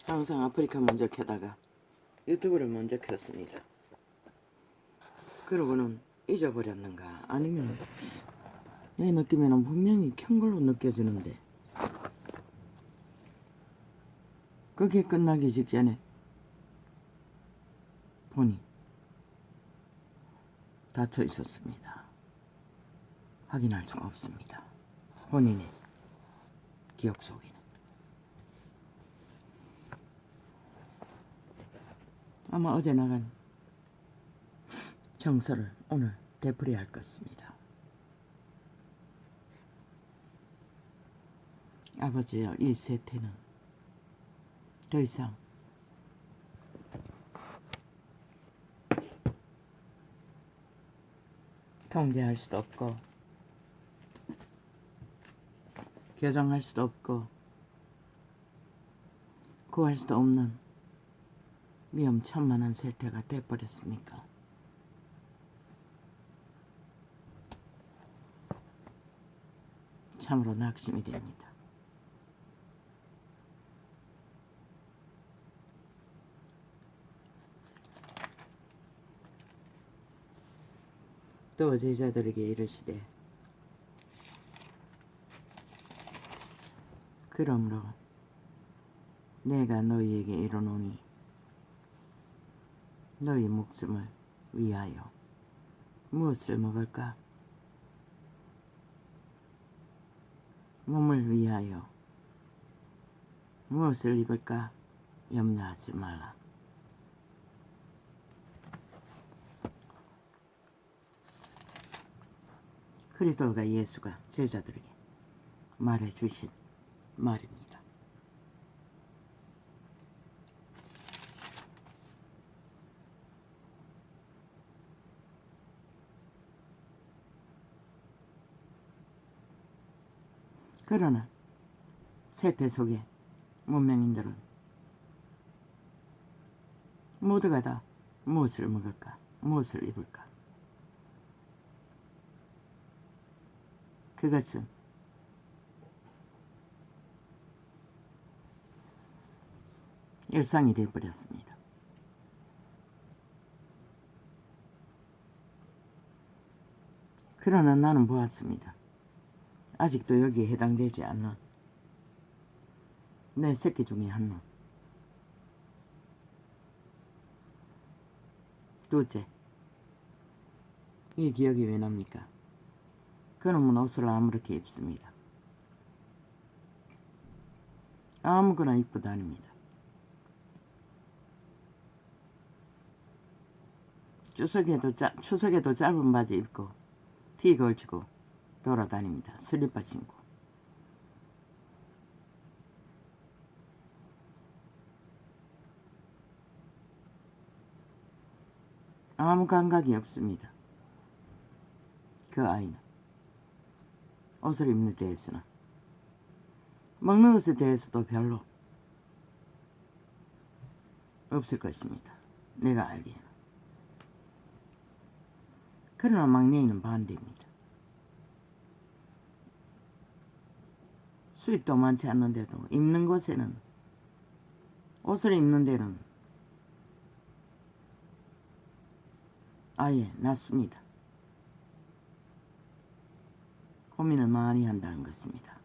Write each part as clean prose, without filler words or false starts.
항상 아프리카 먼저 켜다가 유튜브를 먼저 켰습니다. 그러고는 잊어버렸는가 아니면 내 느낌에는 분명히 켠 걸로 느껴지는데 그게 끝나기 직전에 보니 닫혀 있었습니다. 확인할 수가 없습니다. 본인의 기억 속에는. 아마 어제 나간 정서를 오늘 되풀이할 것입니다. 아버지여, 이 세태는 더 이상 통제할 수도 없고 교정할 수도 없고 구할 수도 없는 위험천만한 세태가 돼버렸습니까? 참으로 낙심이 됩니다. 또 제자들에게 이르시되 그러므로 내가 너희에게 이르노니 너희 목숨을 위하여 무엇을 먹을까? 몸을 위하여 무엇을 입을까? 염려하지 말라. 그리스도가 예수가 제자들에게 말해주신 말입니다. 그러나 세태 속의 문명인들은 모두가 다 무엇을 먹을까? 무엇을 입을까? 그것은 일상이 되어버렸습니다. 그러나 나는 보았습니다. 아직도 여기에 해당되지 않는 내 새끼 중에 한 놈. 둘째, 이 기억이 왜 납니까? 그놈은 옷을 아무렇게 입습니다. 아무거나 입고 다닙니다. 추석에도 짧은 바지 입고 티 걸치고 돌아다닙니다. 슬리퍼 신고. 아무 감각이 없습니다. 그 아이는 옷을 입는 데에서는 먹는 것에 대해서도 별로 없을 것입니다. 내가 알기에는. 그러나 막내이는 반대입니다. 수입도 많지 않는데도 입는 곳에는 옷을 입는 데는 아예 낫습니다. 고민을 많이 한다는 것입니다.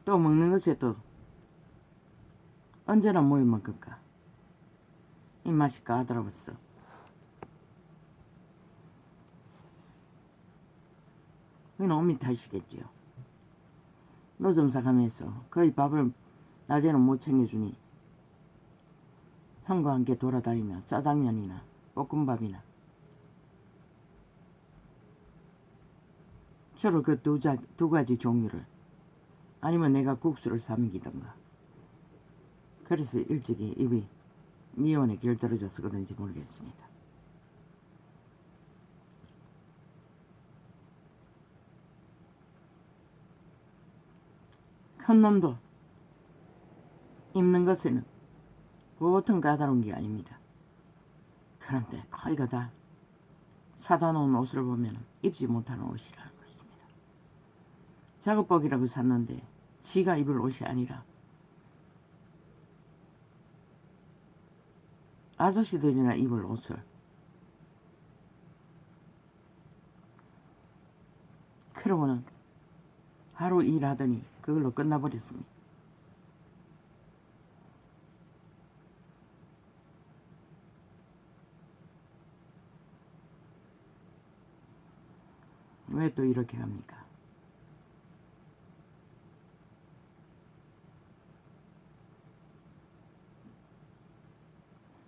또 먹는 것에도 언제나 뭘 먹을까? 입맛이 까다로웠어. 그건 어미 탓이겠지요. 노점사 가면서 거의 밥을 낮에는 못 챙겨주니 형과 함께 돌아다니며 짜장면이나 볶음밥이나 주로 그 두 가지 종류를 아니면 내가 국수를 사 먹이던가. 그래서 일찍이 입이 미원에 길들어져서 그런지 모르겠습니다. 큰 놈도 입는 것에는 보통 까다로운 게 아닙니다. 그런데 거의가 다 사다 놓은 옷을 보면 입지 못하는 옷이라는 것입니다. 작업복이라고 샀는데 지가 입을 옷이 아니라 아저씨들이나 입을 옷을. 그러고는 하루 일하더니 그걸로 끝나버렸습니다. 왜 또 이렇게 갑니까?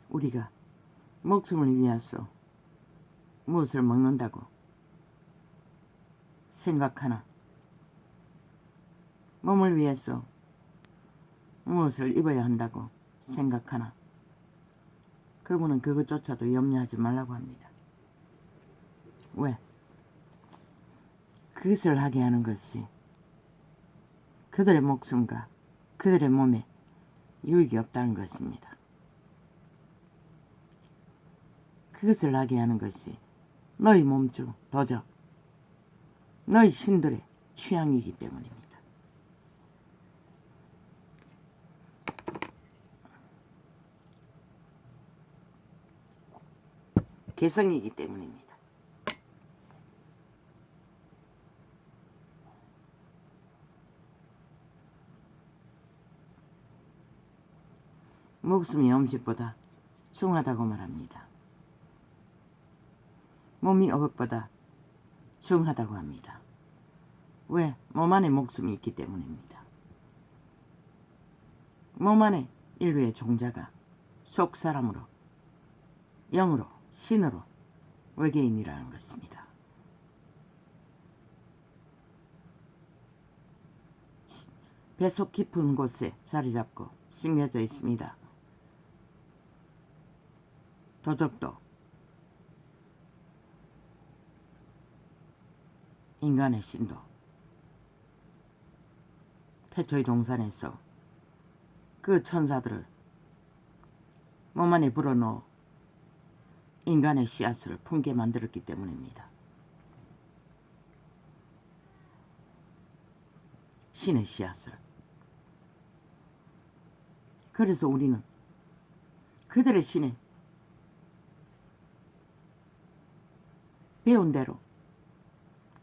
우리가 목숨을 위해서 무엇을 먹는다고 생각하나? 몸을 위해서 무엇을 입어야 한다고 생각하나? 그분은 그것조차도 염려하지 말라고 합니다. 왜? 그것을 하게 하는 것이 그들의 목숨과 그들의 몸에 유익이 없다는 것입니다. 그것을 하게 하는 것이 너희 몸주 도적, 너희 신들의 취향이기 때문입니다. 개성이기 때문입니다. 목숨이 음식보다 중하다고 말합니다. 몸이 어업보다 중하다고 합니다. 왜? 몸 안에 목숨이 있기 때문입니다. 몸 안에 인류의 종자가 속사람으로, 영으로, 신으로 외계인이라는 것입니다. 뱃속 깊은 곳에 자리 잡고 심겨져 있습니다. 도적도 인간의 신도 태초의 동산에서 그 천사들을 몸 안에 불어넣어 인간의 씨앗을 품게 만들었기 때문입니다. 신의 씨앗을. 그래서 우리는 그들의 신에 배운 대로,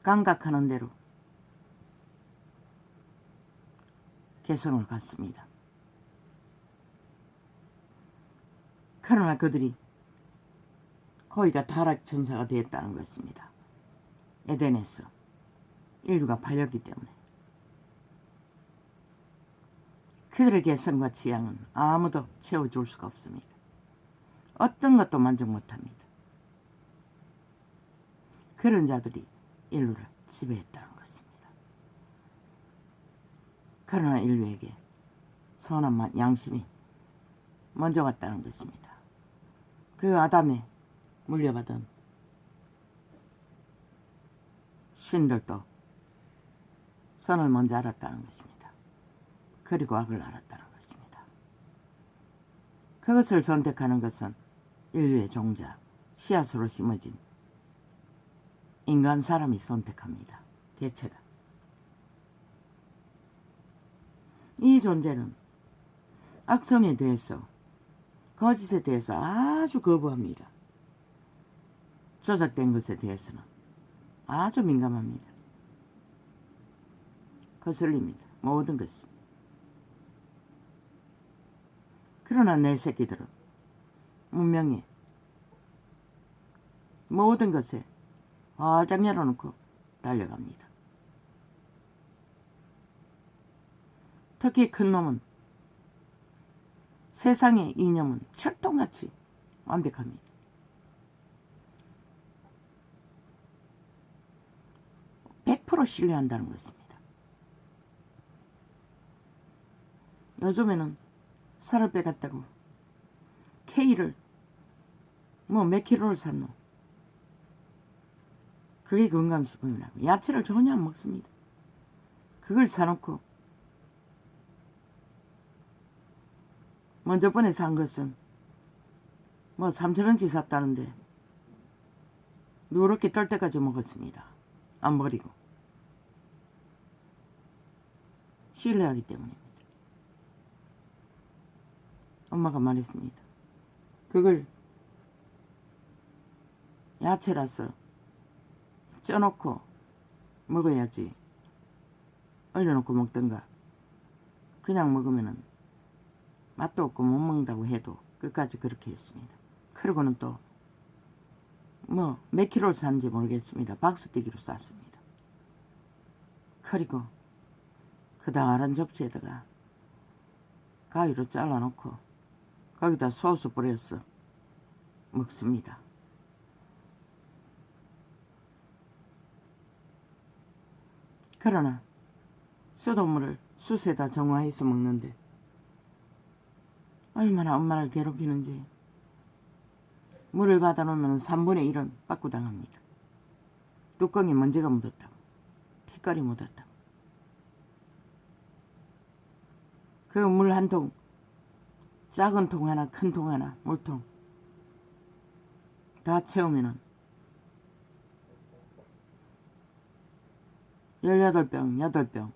감각하는 대로 개성을 갖습니다. 그러나 그들이 거기가 타락천사가 되었다는 것입니다. 에덴에서 인류가 팔렸기 때문에. 그들의 개성과 취향은 아무도 채워줄 수가 없습니다. 어떤 것도 만족 못합니다. 그런 자들이 인류를 지배했다는 것입니다. 그러나 인류에게 선한 양심이 먼저 왔다는 것입니다. 그 아담에 물려받은 신들도 선을 먼저 알았다는 것입니다. 그리고 악을 알았다는 것입니다. 그것을 선택하는 것은 인류의 종자, 씨앗으로 심어진 인간 사람이 선택합니다. 개체가. 이 존재는 악성에 대해서, 거짓에 대해서 아주 거부합니다. 조작된 것에 대해서는 아주 민감합니다. 거슬립니다. 모든 것이. 그러나 내 새끼들은 문명에 모든 것에 활짝 열어놓고 달려갑니다. 특히 큰 놈은 세상의 이념은 철통같이 완벽합니다. (100% 신뢰한다는 것입니다. 요즘에는 살을 빼갔다고 K를 몇 킬로를 샀노? 그게 건강식품이라고. 야채를 전혀 안 먹습니다. 그걸 사놓고 먼저 번에 산 것은 3,000원치 샀다는데 누렇게 떨 때까지 먹었습니다. 안 버리고. 신뢰하기 때문입니다. 엄마가 말했습니다. 그걸 야채라서 쪄놓고 먹어야지. 얼려놓고 먹던가 그냥 먹으면은 맛도 없고 못 먹는다고 해도 끝까지 그렇게 했습니다. 그러고는 또 뭐 몇 킬로를 샀는지 모르겠습니다. 박스뛰기로 쌌습니다. 그리고 그 다른 접시에다가 가위로 잘라놓고 거기다 소스 뿌려서 먹습니다. 그러나 수돗물을 숯에다 정화해서 먹는데 얼마나 엄마를 괴롭히는지 물을 받아놓으면 3분의 1은 빠꾸당합니다. 뚜껑에 먼지가 묻었다고, 티끌이 묻었다고. 그 물 한 통, 작은 통 하나, 큰 통 하나, 물통 다 채우면은 18병, 8병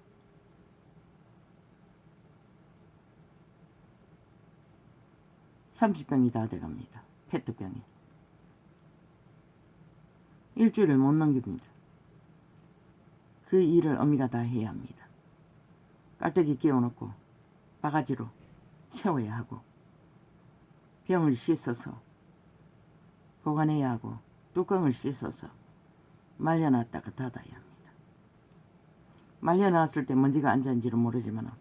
30병이 다 돼갑니다. 페트병이. 일주일을 못 넘깁니다. 그 일을 어미가 다 해야 합니다. 깔때기 끼워놓고 바가지로 채워야 하고 병을 씻어서 보관해야 하고 뚜껑을 씻어서 말려놨다가 닫아야 합니다. 말려놨을 때 먼지가 앉았는지는 모르지만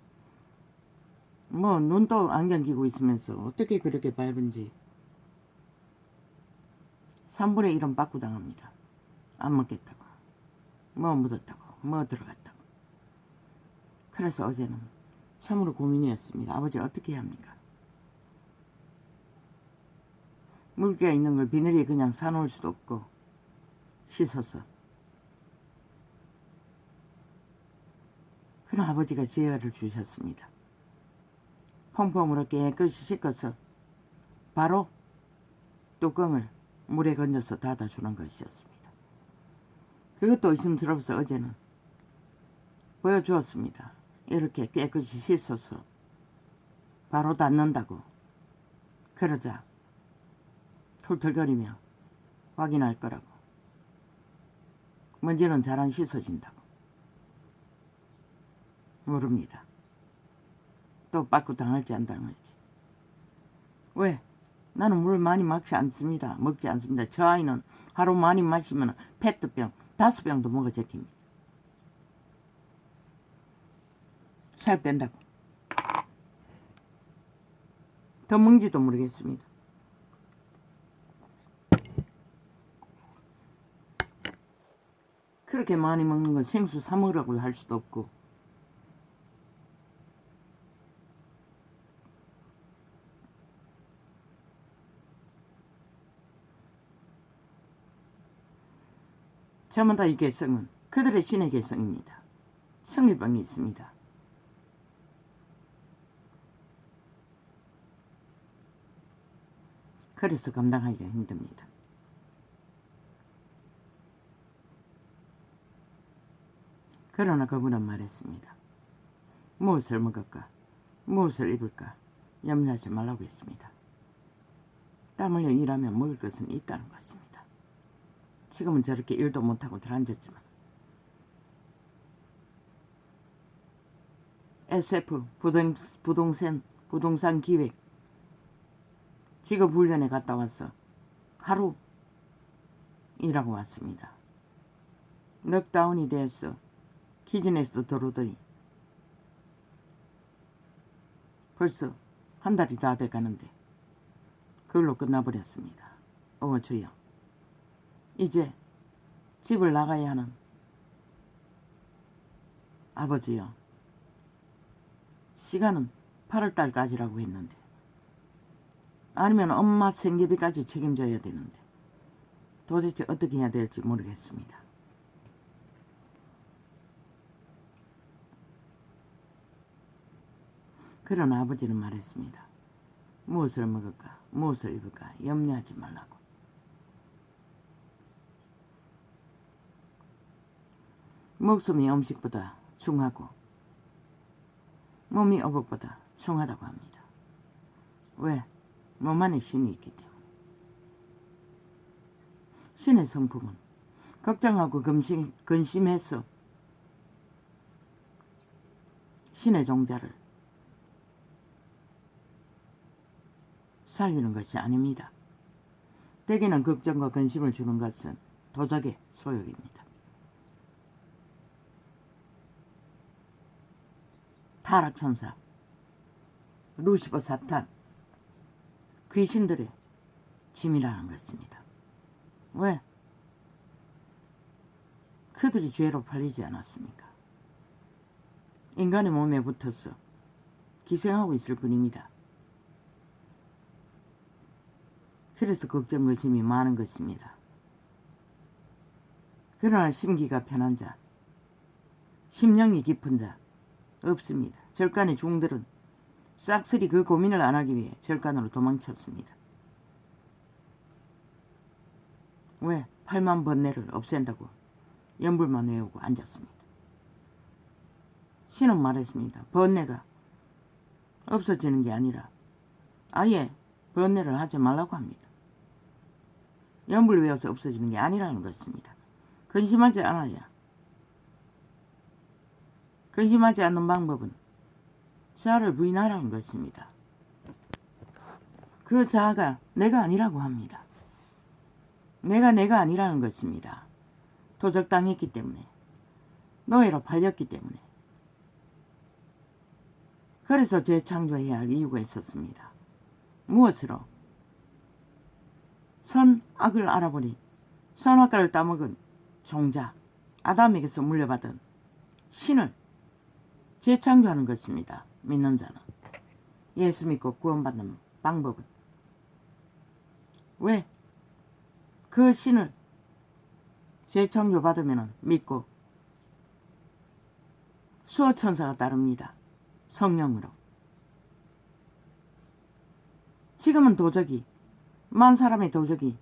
뭐 눈도 안경 끼고 있으면서 어떻게 그렇게 밟은지 3분의 1은 빠꾸당합니다. 안 먹겠다고, 뭐 묻었다고, 뭐 들어갔다고. 그래서 어제는 참으로 고민이었습니다. 아버지 어떻게 해야 합니까? 물기가 있는 걸 비닐에 그냥 사놓을 수도 없고 씻어서. 그럼 아버지가 지혜를 주셨습니다. 퐁퐁으로 깨끗이 씻어서 바로 뚜껑을 물에 건져서 닫아주는 것이었습니다. 그것도 의심스러워서 어제는 보여주었습니다. 이렇게 깨끗이 씻어서 바로 닫는다고. 그러자 툴툴거리며 확인할 거라고. 먼지는 잘 안 씻어진다고. 모릅니다. 또 빠꾸 당할지 안 당할지. 왜? 나는 물을 많이 먹지 않습니다. 저 아이는 하루 많이 마시면 페트병 5병도 먹어 제낍니다. 살 뺀다고. 더 먹는지도 모르겠습니다. 그렇게 많이 먹는 건 생수 사 먹으라고 할 수도 없고. 저마다 이 개성은 그들의 신의 개성입니다. 성리병이 있습니다. 그래서 감당하기가 힘듭니다. 그러나 그분은 말했습니다. 무엇을 먹을까? 무엇을 입을까? 염려하지 말라고 했습니다. 땀 흘려 일하면 먹을 것은 있다는 것입니다. 지금은 저렇게 일도 못하고 들어앉았지만 SF 부동산 기획 직업훈련에 갔다 와서 하루 일하고 왔습니다. 넉다운이 돼서 기진에서도 들어오더니 벌써 한 달이 다 돼가는데 그걸로 끝나버렸습니다. 주여, 이제 집을 나가야 하는 아버지요. 시간은 8월달까지라고 했는데 아니면 엄마 생계비까지 책임져야 되는데 도대체 어떻게 해야 될지 모르겠습니다. 그러나 아버지는 말했습니다. 무엇을 먹을까? 무엇을 입을까? 염려하지 말라고. 목숨이 음식보다 중하고 몸이 어복보다 중하다고 합니다. 왜? 몸 안에 신이 있기 때문에. 신의 성품은 걱정하고 근심해서 신의 종자를 살리는 것이 아닙니다. 대개는 걱정과 근심을 주는 것은 도적의 소욕입니다. 타락천사, 루시퍼 사탄, 귀신들의 짐이라는 것입니다. 왜? 그들이 죄로 팔리지 않았습니까? 인간의 몸에 붙어서 기생하고 있을 뿐입니다. 그래서 걱정, 의심이 많은 것입니다. 그러나 심기가 편한 자, 심령이 깊은 자 없습니다. 절간의 중들은 싹쓸이 그 고민을 안 하기 위해 절간으로 도망쳤습니다. 왜? 8만 번뇌를 없앤다고 연불만 외우고 앉았습니다. 신은 말했습니다. 번뇌가 없어지는 게 아니라 아예 번뇌를 하지 말라고 합니다. 연불 외워서 없어지는 게 아니라는 것입니다. 근심하지 않아야. 근심하지 않는 방법은 자아를 부인하라는 것입니다. 그 자아가 내가 아니라고 합니다. 내가 아니라는 것입니다. 도적당했기 때문에, 노예로 팔렸기 때문에. 그래서 재창조해야 할 이유가 있었습니다. 무엇으로? 선, 악을 알아보니 선악과를 따먹은 종자, 아담에게서 물려받은 신을 재창조하는 것입니다. 믿는 자는. 예수 믿고 구원받는 방법은. 왜? 그 신을 재창조받으면 믿고 수호천사가 따릅니다. 성령으로. 지금은 도적이, 만 사람의 도적이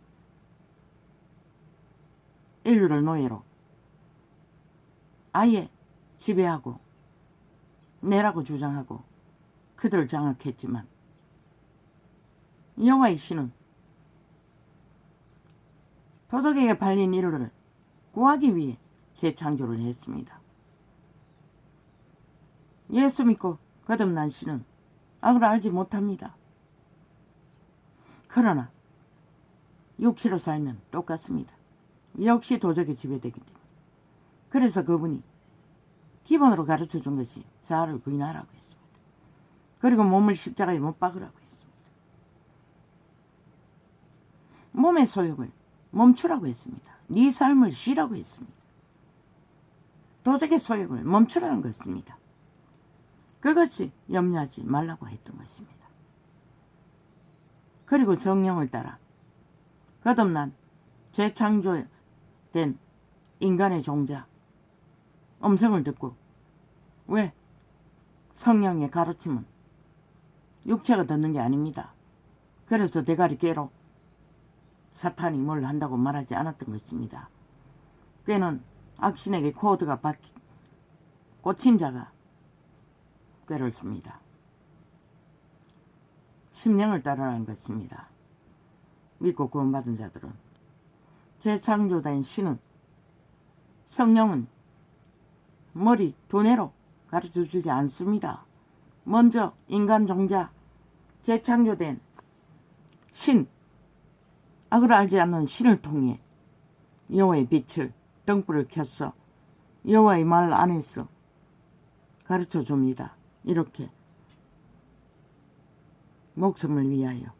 인류를 노예로 아예 지배하고 내라고 주장하고 그들을 장악했지만 여호와의 신은 도적에게 팔린 인류를 구하기 위해 재창조를 했습니다. 예수 믿고 거듭난 신은 악을 알지 못합니다. 그러나 육체로 살면 똑같습니다. 역시 도적에 지배되기 때문에. 그래서 그분이 기본으로 가르쳐 준 것이 자아를 부인하라고 했습니다. 그리고 몸을 십자가에 못 박으라고 했습니다. 몸의 소욕을 멈추라고 했습니다. 네 삶을 쉬라고 했습니다. 도적의 소욕을 멈추라는 것입니다. 그것이 염려하지 말라고 했던 것입니다. 그리고 성령을 따라 거듭난 재창조된 인간의 종자 음성을 듣고, 왜? 성령의 가르침은 육체가 듣는 게 아닙니다. 그래서 대가리 깨로 사탄이 뭘 한다고 말하지 않았던 것입니다. 꾀는 악신에게 코드가 꽂힌 자가 꾀를 씁니다. 심령을 따르라는 것입니다. 믿고 구원받은 자들은. 재창조된 신은, 성령은 머리, 두뇌로 가르쳐주지 않습니다. 먼저 인간 종자, 재창조된 신, 악을 알지 않는 신을 통해 여호와의 빛을, 등불을 켜서 여호와의 말 안에서 가르쳐줍니다. 이렇게 목숨을 위하여,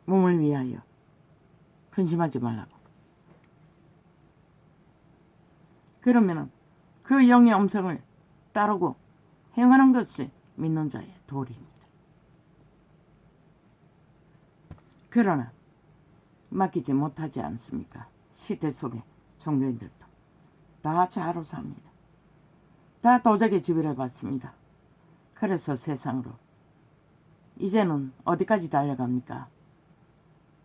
몸을 위하여 근심하지 말라고. 그러면은 그 영의 음성을 따르고 행하는 것이 믿는 자의 도리입니다. 그러나 맡기지 못하지 않습니까? 시대 속의 종교인들도 다 자아로 삽니다. 다 도적의 지배를 받습니다. 그래서 세상으로 이제는 어디까지 달려갑니까?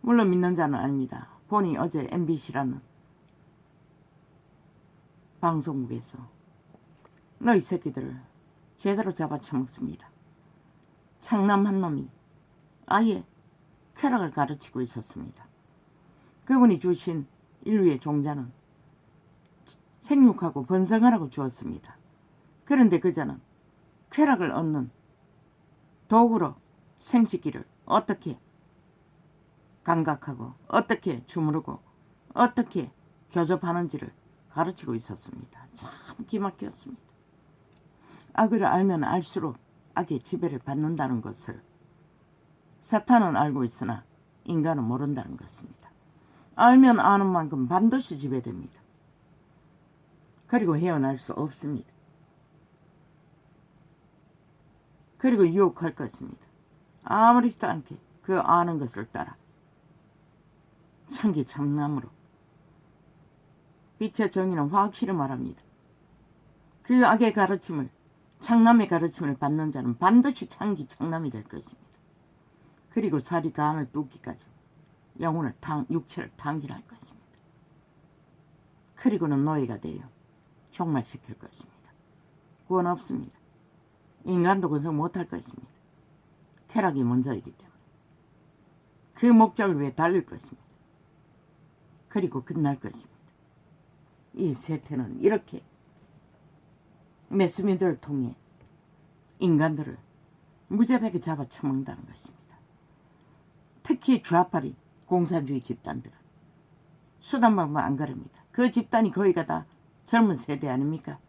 물론 믿는 자는 아닙니다. 보니 어제 MBC라는 방송국에서 너희 새끼들을 제대로 잡아쳐먹습니다. 창남 한 놈이 아예 쾌락을 가르치고 있었습니다. 그분이 주신 인류의 종자는 생육하고 번성하라고 주었습니다. 그런데 그자는 쾌락을 얻는 도구로 생식기를 어떻게 감각하고 어떻게 주무르고 어떻게 교접하는지를 가르치고 있었습니다. 참 기막혔습니다. 악을 알면 알수록 악의 지배를 받는다는 것을 사탄은 알고 있으나 인간은 모른다는 것입니다. 알면 아는 만큼 반드시 지배됩니다. 그리고 헤어날 수 없습니다. 그리고 유혹할 것입니다. 아무렇지도 않게 그 아는 것을 따라 창기 참남으로 빛의 정의는 확실히 말합니다. 그 악의 가르침을 창남의 가르침을 받는 자는 반드시 창기 창남이 될 것입니다. 그리고 살이 간을 뚫기까지 영혼을 육체를 탕진할 것입니다. 그리고는 노예가 되어 종말시킬 것입니다. 구원 없습니다. 인간도 건성 못할 것입니다. 쾌락이 먼저이기 때문에 그 목적을 위해 달릴 것입니다. 그리고 끝날 것입니다. 이 세태는 이렇게 메스미들을 통해 인간들을 무자백에 잡아 처먹는다는 것입니다. 특히 좌파리 공산주의 집단들은 수단방법 안 가릅니다. 그 집단이 거의가 다 젊은 세대 아닙니까?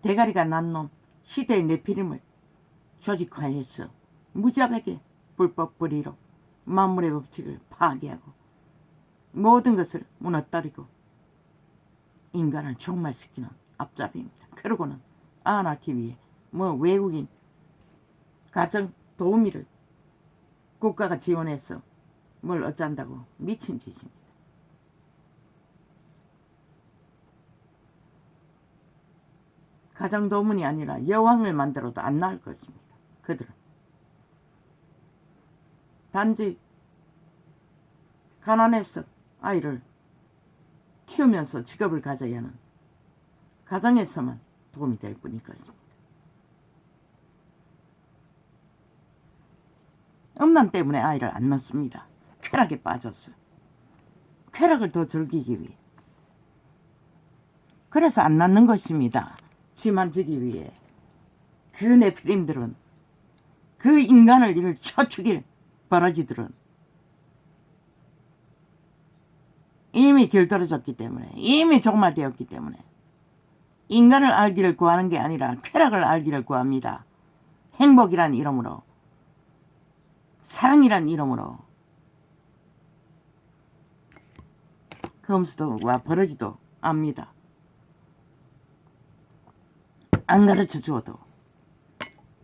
대가리가 난 놈 시대의 내피림을 조직화해서 무자백에 불법 불의로 만물의 법칙을 파괴하고 모든 것을 무너뜨리고 인간을 종말시키는 앞잡이입니다. 그러고는 안 낳기 위해 외국인 가정 도우미를 국가가 지원해서 뭘 어쩐다고 미친 짓입니다. 가정 도우문이 아니라 여왕을 만들어도 안 낳을 것입니다. 그들은 단지 가난해서 아이를 키우면서 직업을 가져야 하는 가정에서만 도움이 될 뿐일 것입니다. 음란 때문에 아이를 안 낳습니다. 쾌락에 빠졌어요. 쾌락을 더 즐기기 위해. 그래서 안 낳는 것입니다. 지만지기 위해. 그 네피림들은 그 인간을 이를 쳐 죽일 버러지들은 이미 길들어졌기 때문에 이미 종말되었기 때문에 인간을 알기를 구하는 게 아니라 쾌락을 알기를 구합니다. 행복이란 이름으로 사랑이란 이름으로 검수도와 버러지도 압니다. 안 가르쳐 주어도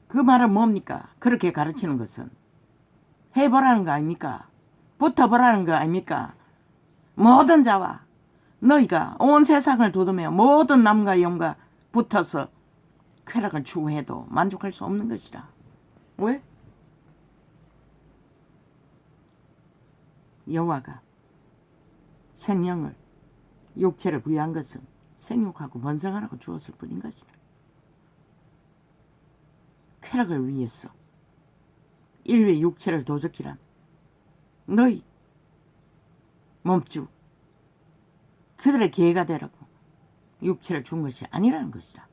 그 말은 뭡니까? 그렇게 가르치는 것은 해보라는 거 아닙니까? 붙어보라는 거 아닙니까? 모든 자와 너희가 온 세상을 두드며 모든 남과 여인과 붙어서 쾌락을 추구해도 만족할 수 없는 것이라. 왜? 여호와가 생명을 육체를 부여한 것은 생육하고 번성하라고 주었을 뿐인 것이라. 쾌락을 위해서 인류의 육체를 도적질한 너희 몸주 그들의 계가 되라고 육체를 준 것이 아니라는 것이라.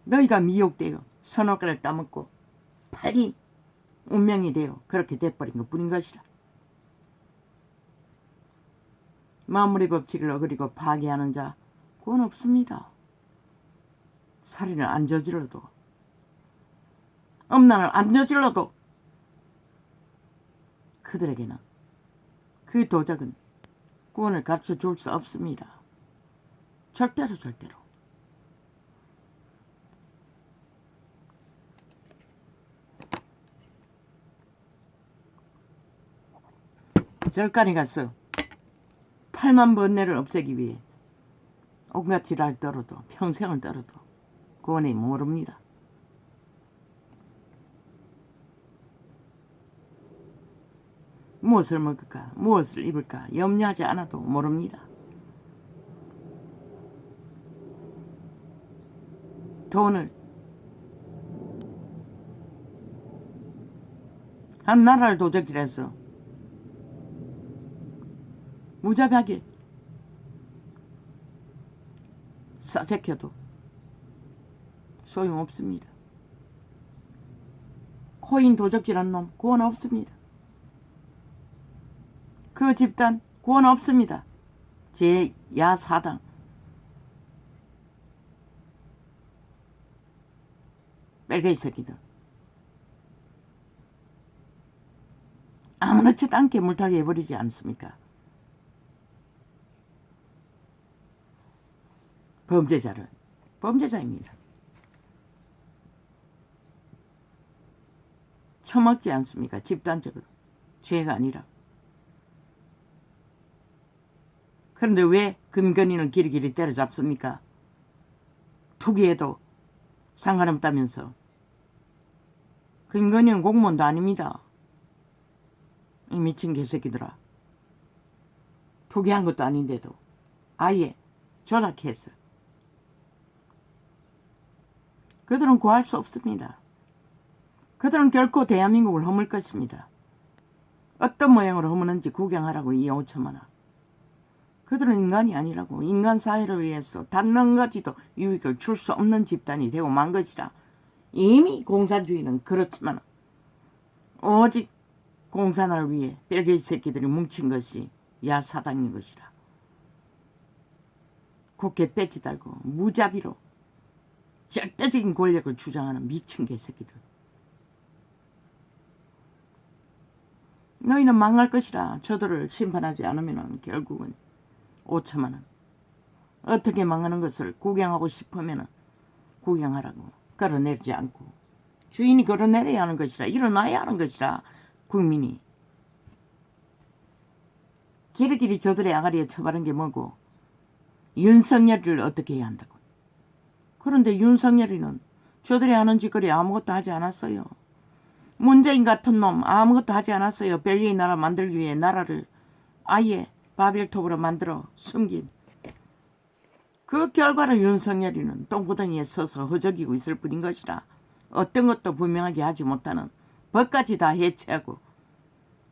너희가 미혹되어 선악과를 따먹고 팔린 운명이 되어 그렇게 돼버린 것뿐인 것이라. 만물의 법칙을 어그리고 파괴하는 자 그건 없습니다. 살인을 안 저질러도 음란을 안 저질러도 그들에게는 그 도적은 구원을 가르쳐 줄 수 없습니다. 절대로. 절간에 가서 8만 번뇌를 없애기 위해 온갖 지랄 떨어도 평생을 떨어도 구원이 모릅니다. 무엇을 먹을까 무엇을 입을까 염려하지 않아도 모릅니다. 돈을 한 나라를 도적질해서 무자비하게 싸제켜도 소용없습니다. 코인 도적질한 놈 구원 없습니다. 그 집단 구원 없습니다. 제 야사당 빨갱이 새끼들 아무렇지도 않게 물타기 해버리지 않습니까? 범죄자를 범죄자입니다. 처먹지 않습니까? 집단적으로 죄가 아니라. 그런데 왜 금건이는 길이길이 때려잡습니까? 투기해도 상관없다면서. 금건이는 공무원도 아닙니다. 이 미친 개새끼들아. 투기한 것도 아닌데도 아예 조작했어. 그들은 구할 수 없습니다. 그들은 결코 대한민국을 허물 것입니다. 어떤 모양으로 허무는지 구경하라고 이 5천만 원. 그들은 인간이 아니라고. 인간 사회를 위해서 단 한 가지도 유익을 줄 수 없는 집단이 되고 만 것이라. 이미 공산주의는 그렇지만 오직 공산화를 위해 별개의 새끼들이 뭉친 것이 야사당인 것이라. 국회 배지 달고 무자비로 절대적인 권력을 주장하는 미친 개새끼들. 너희는 망할 것이라. 저들을 심판하지 않으면 결국은 5천만 원. 어떻게 망하는 것을 구경하고 싶으면 구경하라고. 걸어내리지 않고. 주인이 걸어내려야 하는 것이라. 일어나야 하는 것이라. 국민이. 길이길이 저들의 아가리에 처바른 게 뭐고. 윤석열이를 어떻게 해야 한다고. 그런데 윤석열이는 저들이 하는 짓거리 아무것도 하지 않았어요. 문재인 같은 놈 아무것도 하지 않았어요. 별개의 나라 만들기 위해 나라를 아예 바벨탑으로 만들어 숨긴. 그 결과로 윤석열이는 똥구덩이에 서서 허적이고 있을 뿐인 것이라. 어떤 것도 분명하게 하지 못하는 법까지 다 해체하고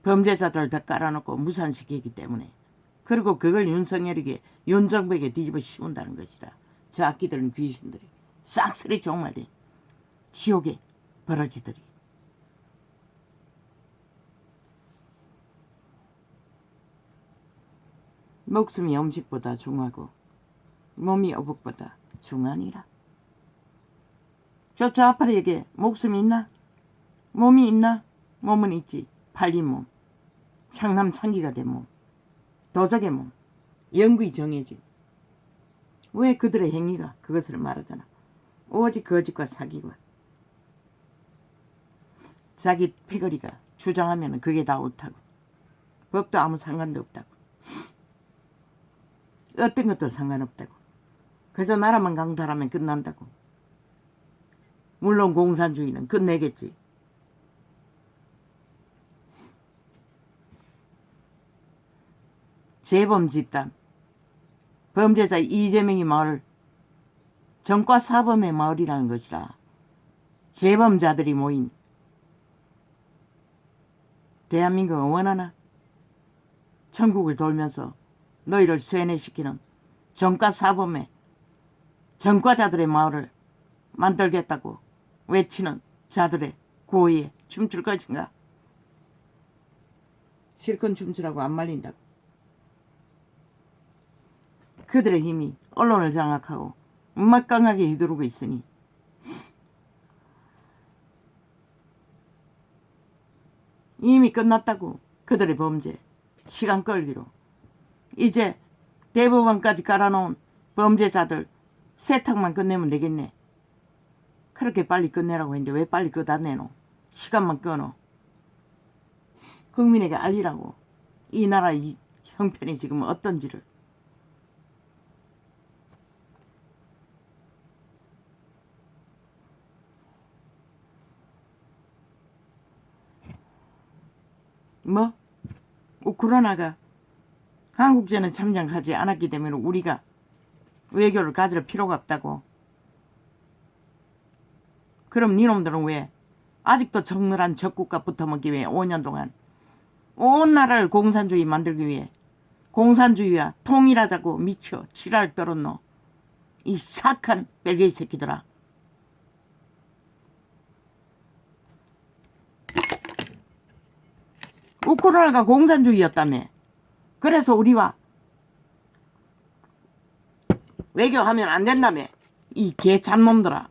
범죄자들 다 깔아놓고 무산시키기 때문에. 그리고 그걸 윤석열에게 윤정부에게 뒤집어 씌운다는 것이라. 저 악기들은 귀신들이 싹쓸이 종말된 지옥의 버러지들이. 목숨이 음식보다 중하고 몸이 어복보다 중하니라. 저 좌파에게 목숨이 있나? 몸이 있나? 몸은 있지. 팔린 몸, 창남 창기가 된 몸, 도적의 몸, 영구히 정해진. 왜 그들의 행위가 그것을 말하잖아. 오직 거짓과 사기과 자기 패거리가 주장하면 그게 다 옳다고. 법도 아무 상관도 없다고. 어떤 것도 상관없다고. 그저 나라만 강탈하면 끝난다고. 물론 공산주의는 끝내겠지. 재범 집단, 범죄자 이재명이 마을, 정과 사범의 마을이라는 것이라. 재범자들이 모인 대한민국을 원하나? 전국을 돌면서 너희를 쇠뇌시키는 정과 사범의 정과자들의 마을을 만들겠다고 외치는 자들의 고의에 춤출 것인가? 실컷 춤추라고 안 말린다고. 그들의 힘이 언론을 장악하고 막강하게 휘두르고 있으니 이미 끝났다고. 그들의 범죄 시간 끌기로. 이제 대법원까지 깔아놓은 범죄자들 세탁만 끝내면 되겠네. 그렇게 빨리 끝내라고 했는데 왜 빨리 끝안 내노? 시간만 끊어. 국민에게 알리라고. 이 나라의 형편이 지금 어떤지를. 뭐? 우크라이나가 한국전에 참전하지 않았기 때문에 우리가 외교를 가질 필요가 없다고. 그럼 니놈들은 왜 아직도 적나라한 적국과 붙어먹기 위해 5년 동안 온 나라를 공산주의 만들기 위해 공산주의와 통일하자고 미쳐 지랄 떨었노. 이 사악한 벨기에 새끼들아. 우크라이나가 공산주의였다며. 그래서 우리와 외교하면 안 된다며. 이 개잡놈들아.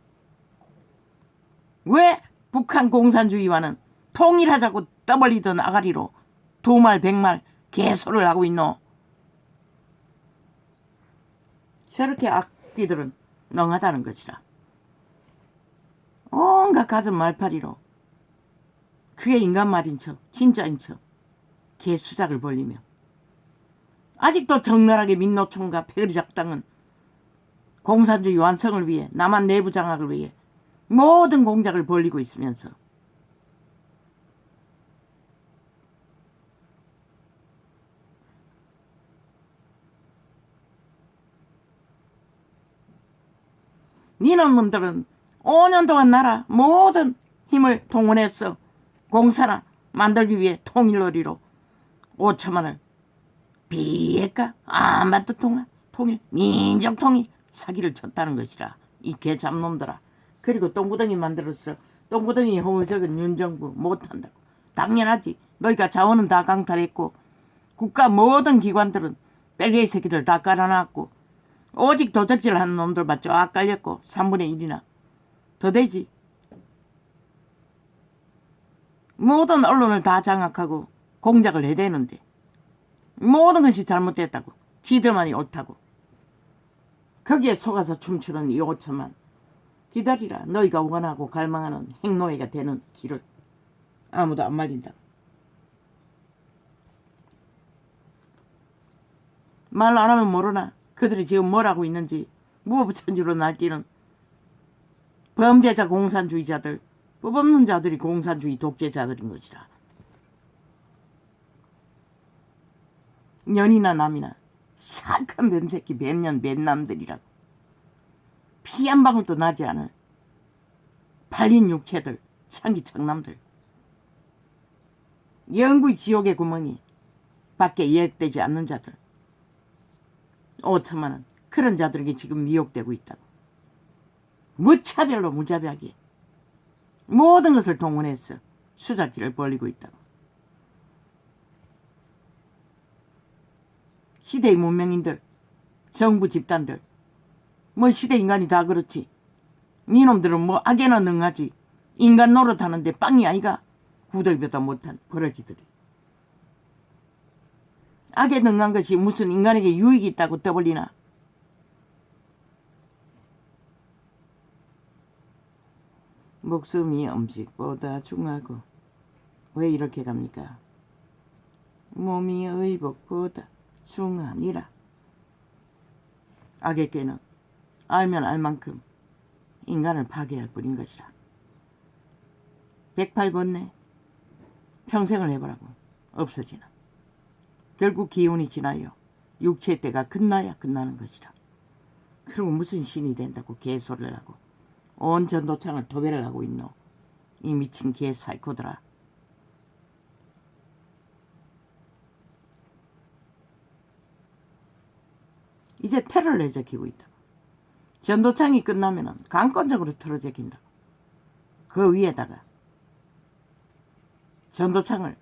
왜 북한 공산주의와는 통일하자고 떠벌리던 아가리로 두말 백말 개소를 하고 있노. 저렇게 악귀들은 멍하다는 것이라. 온갖 가슴 말파리로 그게 인간 말인 척 진짜인 척 개수작을 벌리며 아직도 적나라하게 민노총과 패거리 작당은 공산주의 완성을 위해 남한 내부 장악을 위해 모든 공작을 벌리고 있으면서 니놈들은 5년 동안 나라 모든 힘을 동원했어. 공산화 만들기 위해 통일놀이로 5천만을 비핵화 안반도 통일 민족통일 사기를 쳤다는 것이라. 이 개잡놈들아. 그리고 똥구덩이 만들었어. 똥구덩이 허무적은 윤정부 못한다고. 당연하지. 너희가 자원은 다 강탈했고 국가 모든 기관들은 벨기에 새끼들 다 깔아놨고 오직 도적질하는 놈들만 쫙 깔렸고 3분의 1이나 더 되지. 모든 언론을 다 장악하고 공작을 해대는데 모든 것이 잘못됐다고. 지들만이 옳다고. 거기에 속아서 춤추는 이 5천만. 기다리라. 너희가 원하고 갈망하는 행노예가 되는 길을. 아무도 안 말린다. 말 안 하면 모르나. 그들이 지금 뭘 하고 있는지. 무법천지로 날뛰는 범죄자 공산주의자들, 법 없는 자들이 공산주의 독재자들인 것이라. 년이나 남이나 사악한 뱀새끼 뱀년 뱀남들이라고. 피 한 방울도 나지 않을 팔린 육체들, 창기창남들. 영구히 지옥의 구멍이 밖에 예약되지 않는 자들. 5천만은 그런 자들에게 지금 미혹되고 있다고. 무차별로 무자비하게 모든 것을 동원해서 수작질을 벌이고 있다고. 시대의 문명인들, 정부 집단들, 뭐 시대 인간이 다 그렇지. 니놈들은 뭐 악에나 능하지. 인간 노릇하는데 빵이 아이가. 후덕이보다 못한 버러지들이. 악에 능한 것이 무슨 인간에게 유익이 있다고 떠벌리나. 목숨이 음식보다 중하고. 왜 이렇게 갑니까? 몸이 의복보다 중하니라. 악의 꾀는 알면 알 만큼 인간을 파괴할 뿐인 것이라. 108번내 평생을 해보라고. 없어지나. 결국 기운이 지나요. 육체의 때가 끝나야 끝나는 것이라. 그리고 무슨 신이 된다고 개소리를 하고 온 전도창을 도배를 하고 있노. 이 미친 개 사이코들아. 이제 테러를 해적히고 있다. 전도창이 끝나면 강권적으로 틀어제낀다. 그 위에다가 전도창을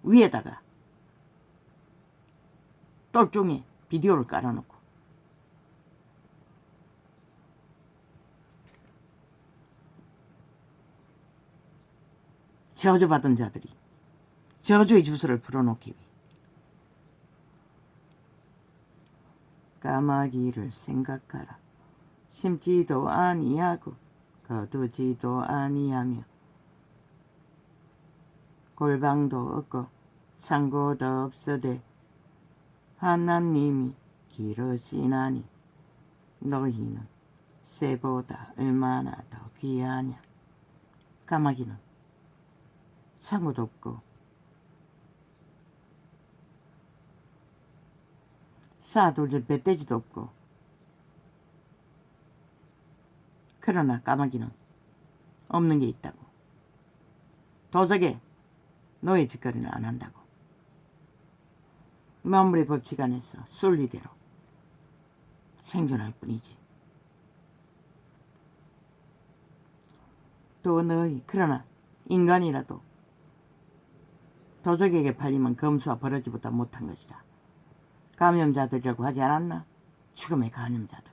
위에다가 똘종에 비디오를 깔아놓고 저주받은 자들이 저주의 주소를 풀어놓기 위해 까마귀를 생각하라. 심지도 아니하고 거두지도 아니하며 골방도 없고 창고도 없으되 하나님이 기르시나니 너희는 새보다 얼마나 더 귀하냐. 까마귀는 창고도 없고 쌓아둘 멧돼지도 없고. 그러나 까마귀는 없는 게 있다고. 도적에 노예 짓거리는 안 한다고. 만물의 법칙 안에서 순리대로 생존할 뿐이지. 또 너희 그러나 인간이라도 도적에게 팔리면 검수와 버러지보다 못한 것이다. 감염자들이라고 하지 않았나? 죽음의 감염자들.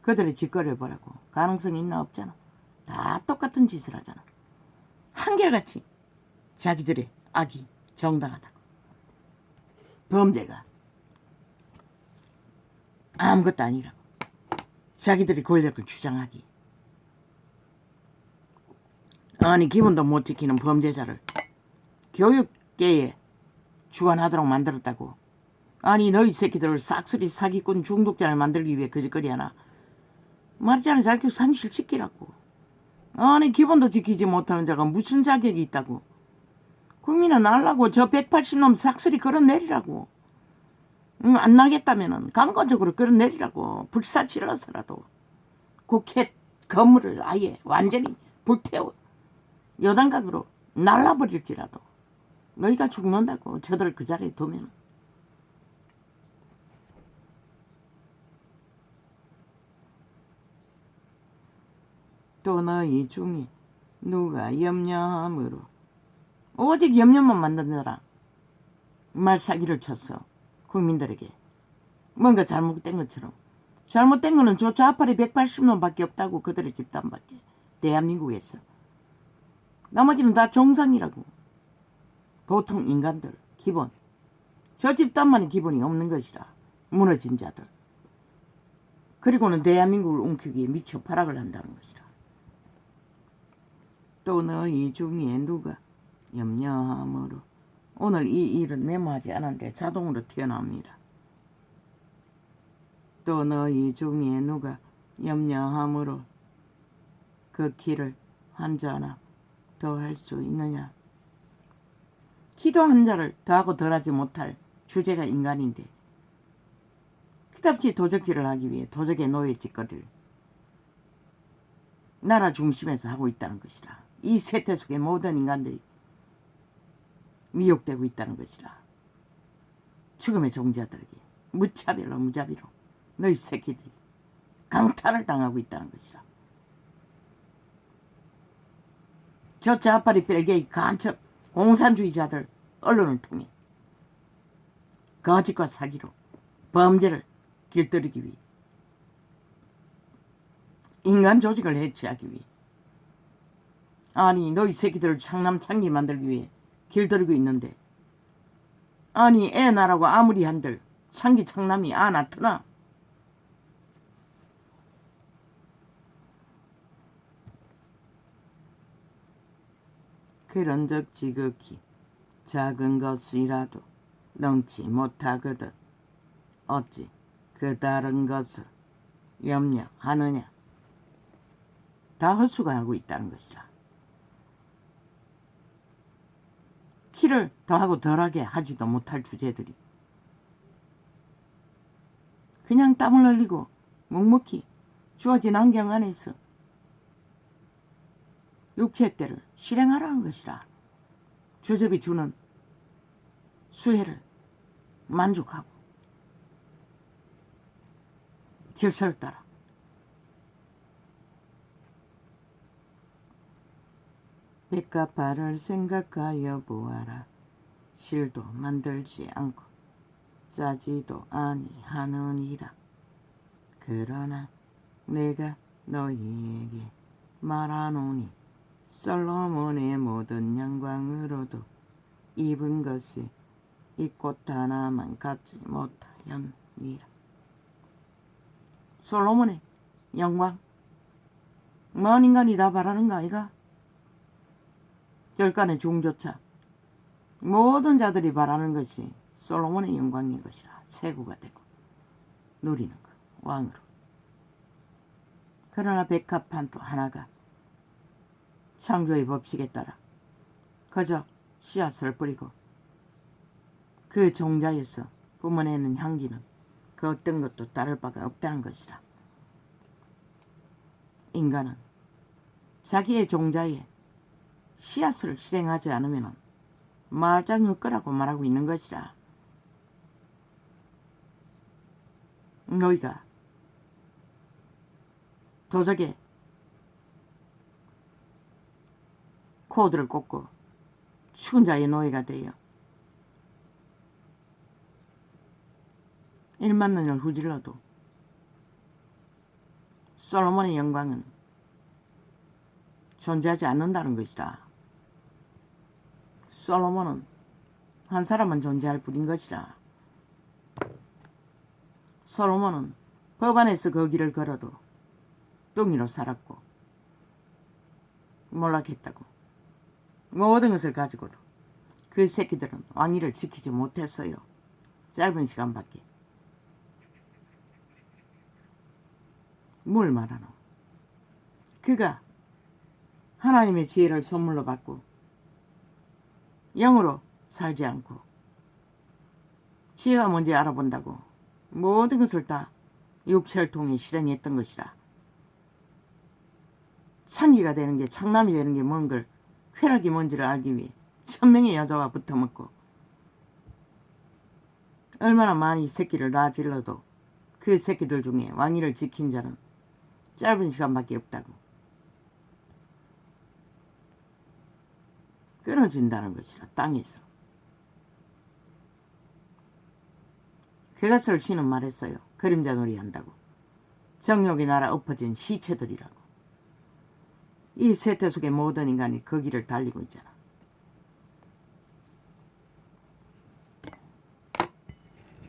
그들의 짓거리를 보라고. 가능성이 있나? 없잖아. 다 똑같은 짓을 하잖아. 한결같이 자기들의 악이 정당하다고. 범죄가 아무것도 아니라고. 자기들이 권력을 주장하기. 아니 기본도 못 지키는 범죄자를 교육계에 주관하도록 만들었다고. 아니 너희 새끼들을 싹쓸이 사기꾼 중독자를 만들기 위해 그 짓거리 하나. 말하자면 자격 상실시키라고. 아니 기본도 지키지 못하는 자가 무슨 자격이 있다고. 국민은 알라고 저 180놈 싹쓸이 끌어내리라고. 안 나겠다면은 강권적으로 끌어내리라고. 불사질러서라도 국회 건물을 아예 완전히 불태워 요단강으로 날라버릴지라도 너희가 죽는다고. 저들을 그 자리에 두면. 또 너희 중에 누가 염려함으로 오직 염려만 만드느라 말사기를 쳤어. 국민들에게 뭔가 잘못된 것처럼. 잘못된 거는 저 좌파리 180놈밖에 없다고. 그들의 집단밖에 대한민국에서. 나머지는 다 정상이라고. 보통 인간들 기본. 저 집단만이 기본이 없는 것이라. 무너진 자들. 그리고는 대한민국을 움켜쥐기에 미쳐 발악을 한다는 것이라. 또 너희 중에 누가 염려함으로. 오늘 이 일은 메모하지 않았는데 자동으로 튀어나옵니다. 또 너희 중에 누가 염려함으로 그 길을 한자나 더 할 수 있느냐. 기도 한 자를 더하고 덜하지 못할 주제가 인간인데 그다지 도적질을 하기 위해 도적의 노예 짓거리를 나라 중심에서 하고 있다는 것이라. 이 세태 속의 모든 인간들이 미혹되고 있다는 것이라. 죽음의 종자들에게 무차별로 무자비로 너희 새끼들이 강탈을 당하고 있다는 것이라. 저 좌파리 벨기에 간첩 공산주의자들 언론을 통해 거짓과 사기로 범죄를 길들이기 위해 인간 조직을 해치하기 위해 아니 너희 새끼들을 창남창기 만들기 위해 길들이고 있는데 아니 애 나라고 아무리 한들 창기 창남이 나타나. 그런즉 지극히 작은 것이라도 넘지 못하거든 어찌 그 다른 것을 염려하느냐. 다 헛수고하고 있다는 것이라. 키를 더하고 덜하게 하지도 못할 주제들이 그냥 땀을 흘리고 묵묵히 주어진 환경 안에서 육체의 때를 실행하라는 것이라. 주접이 주는 수혜를 만족하고 질서를 따라 백과 발을 생각하여 보아라. 실도 만들지 않고 짜지도 아니하느니라. 그러나 내가 너희에게 말하노니 솔로몬의 모든 영광으로도 입은 것이 이 꽃 하나만 갖지 못하였니라. 솔로몬의 영광 먼 인간이 다 바라는가 아이가? 절간의 중조차 모든 자들이 바라는 것이 솔로몬의 영광인 것이라. 세구가 되고 누리는 것 왕으로. 그러나 백합판도 하나가 창조의 법칙에 따라 그저 씨앗을 뿌리고 그 종자에서 뿜어내는 향기는 그 어떤 것도 따를 바가 없다는 것이라. 인간은 자기의 종자에 씨앗을 실행하지 않으면 말짱 끄라고 말하고 있는 것이라. 너희가 도적에 코드를 꽂고 죽은 자의 노예가 되어 1만 년을 후질러도 솔로몬의 영광은 존재하지 않는다는 것이라. 솔로몬은 한 사람은 존재할 뿐인 것이라. 솔로몬은 법 안에서 그 길을 걸어도 뚱이로 살았고 몰락했다고. 모든 것을 가지고도 그 새끼들은 왕위를 지키지 못했어요. 짧은 시간밖에. 뭘 말하노? 그가 하나님의 지혜를 선물로 받고 영으로 살지 않고 지혜가 뭔지 알아본다고 모든 것을 다 육체를 통해 실행했던 것이라. 창기가 되는 게, 창남이 되는 게 뭔 걸, 쾌락이 뭔지를 알기 위해 1000명의 여자와 붙어먹고 얼마나 많이 새끼를 낳아질러도 그 새끼들 중에 왕위를 지킨 자는 짧은 시간밖에 없다고. 끊어진다는 것이라. 땅에서. 그것을 신은 말했어요. 그림자 놀이 한다고. 정욕의 나라 엎어진 시체들이라고. 이 세태 속의 모든 인간이 그 길을 달리고 있잖아.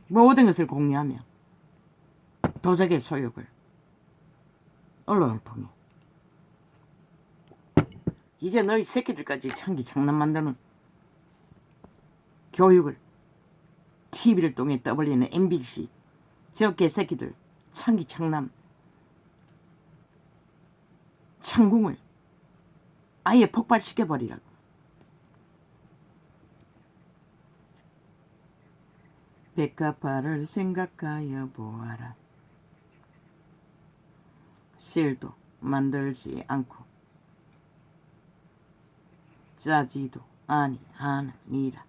모든 것을 공유하며 도적의 소욕을 언론을 통해 이제 너희 새끼들까지 창기 장난 만드는 교육을 TV를 통해 떠벌리는 MBC 저 개새끼들 창기 창남 창궁을 아예 폭발시켜버리라고. 백합화를 생각하여 보아라. 실도 만들지 않고 짜지도 아니하느니라.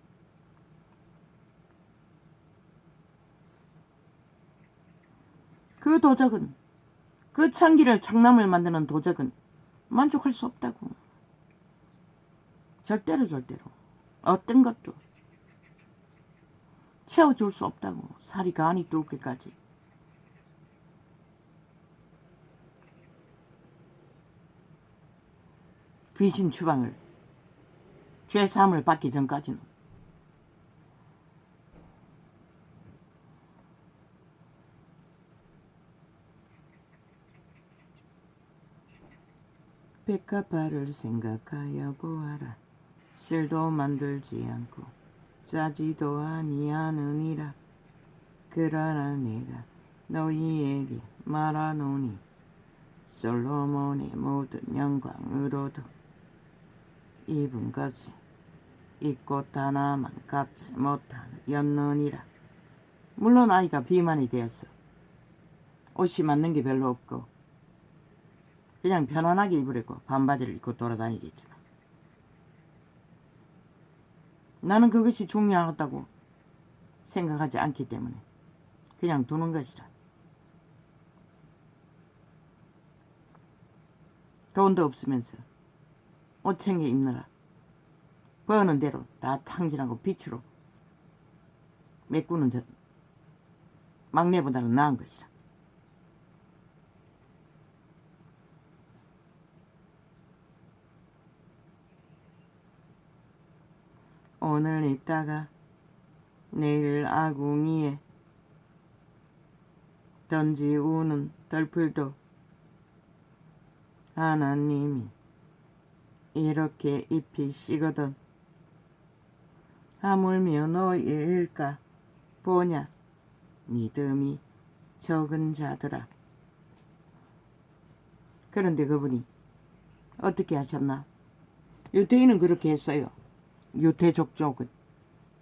그 도적은, 그 창기를 창남을 만드는 도적은 만족할 수 없다고. 절대로 어떤 것도 채워줄 수 없다고. 살이 간이 뚫기까지. 귀신 추방을, 죄사함을 받기 전까지는. 백합화를 생각하여 보아라. 실도 만들지 않고 짜지도 아니하느니라. 그러나 내가 너희에게 말하노니 솔로몬의 모든 영광으로도 입은 것이 이 꽃 하나만 갖지 못하였느니라. 물론 아이가 비만이 되었어. 옷이 맞는 게 별로 없고 그냥 편안하게 입으려고 반바지를 입고 돌아다니겠지만 나는 그것이 중요하다고 생각하지 않기 때문에 그냥 두는 것이라. 돈도 없으면서 옷 챙겨 입느라 버는 대로 다 탕진하고 빛으로 메꾸는 막내보다는 나은 것이라. 오늘 있다가 내일 아궁이에 던지우는 덜풀도 하나님이 이렇게 잎이 시거든 하물며 너일까 보냐 믿음이 적은 자들아. 그런데 그분이 어떻게 하셨나? 유대인은 그렇게 했어요. 유태족족은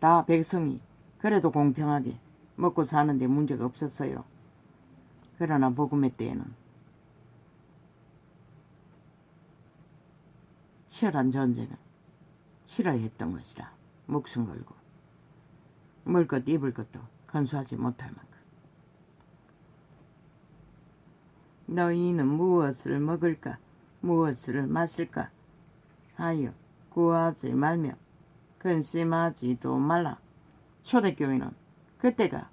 다 백성이 그래도 공평하게 먹고 사는데 문제가 없었어요. 그러나 복음의 때에는 치열한 전쟁을 싫어했던 것이라 목숨 걸고 먹을 것 입을 것도 건수하지 못할 만큼. 너희는 무엇을 먹을까 무엇을 마실까 하여 구하지 말며 근심하지도 말라. 초대교회는 그때가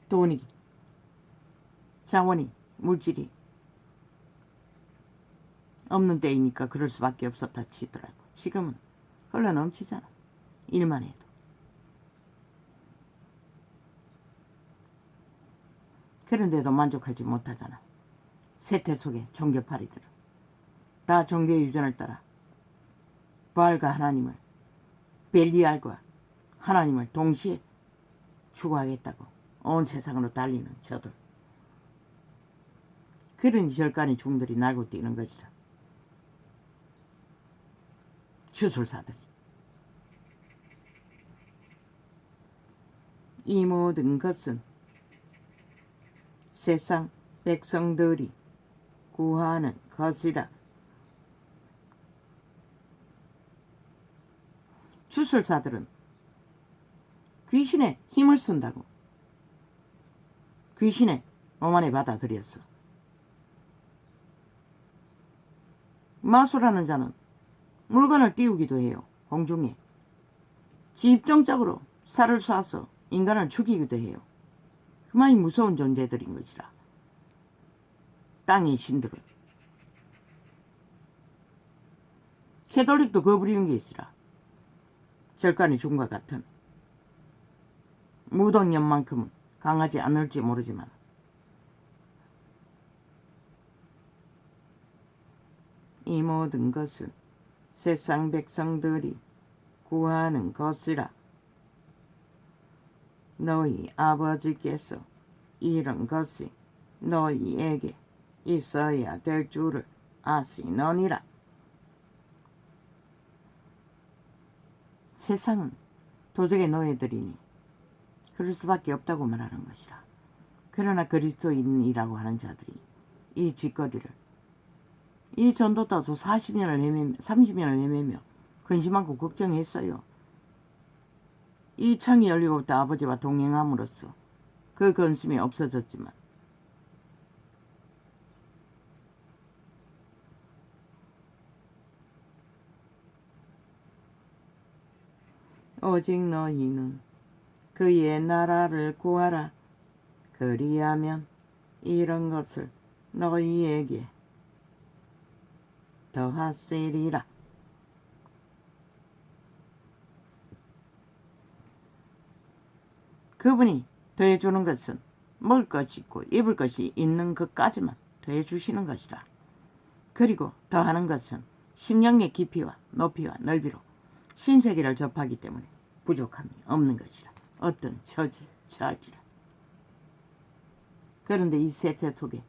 돈이 자원이 물질이 없는 때이니까 그럴 수밖에 없었다 치더라고. 지금은 흘러넘치잖아. 일만 해도. 그런데도 만족하지 못하잖아. 세태 속의 종교파리들은 다 종교의 유전을 따라 바알과 하나님을 벨리알과 하나님을 동시에 추구하겠다고 온 세상으로 달리는 저들. 그런 절간의 중들이 날고 뛰는 것이라. 주술사들이. 이 모든 것은 세상 백성들이 구하는 것이라. 주술사들은 귀신의 힘을 쓴다고 귀신의 몸 안에 받아들였어. 마술하는 자는 물건을 띄우기도 해요. 공중에 집중적으로 살을 쏴서 인간을 죽이기도 해요. 그만이 무서운 존재들인 것이라. 땅의 신들은. 캐톨릭도 거부리는 게 있으라. 절간의 중과 같은 무동력만큼은 강하지 않을지 모르지만 이 모든 것은 세상 백성들이 구하는 것이라. 너희 아버지께서 이런 것이 너희에게 있어야 될 줄을 아시느니라. 세상은 도적의 노예들이니 그럴 수밖에 없다고 말하는 것이라. 그러나 그리스도인이라고 하는 자들이 이 짓거리를 이 전도다소 30년을 헤매며 근심하고 걱정했어요. 이 창이 열리고부터 아버지와 동행함으로써 그 근심이 없어졌지만 오직 너희는 그의 나라를 구하라. 그리하면 이런 것을 너희에게 더하시리라. 그분이 더해주는 것은 먹을 것이 있고 입을 것이 있는 것까지만 더해주시는 것이라. 그리고 더하는 것은 심령의 깊이와 높이와 넓이로 신세계를 접하기 때문에 부족함이 없는 것이라. 어떤 처지에 처할지라. 그런데 이 세태 속에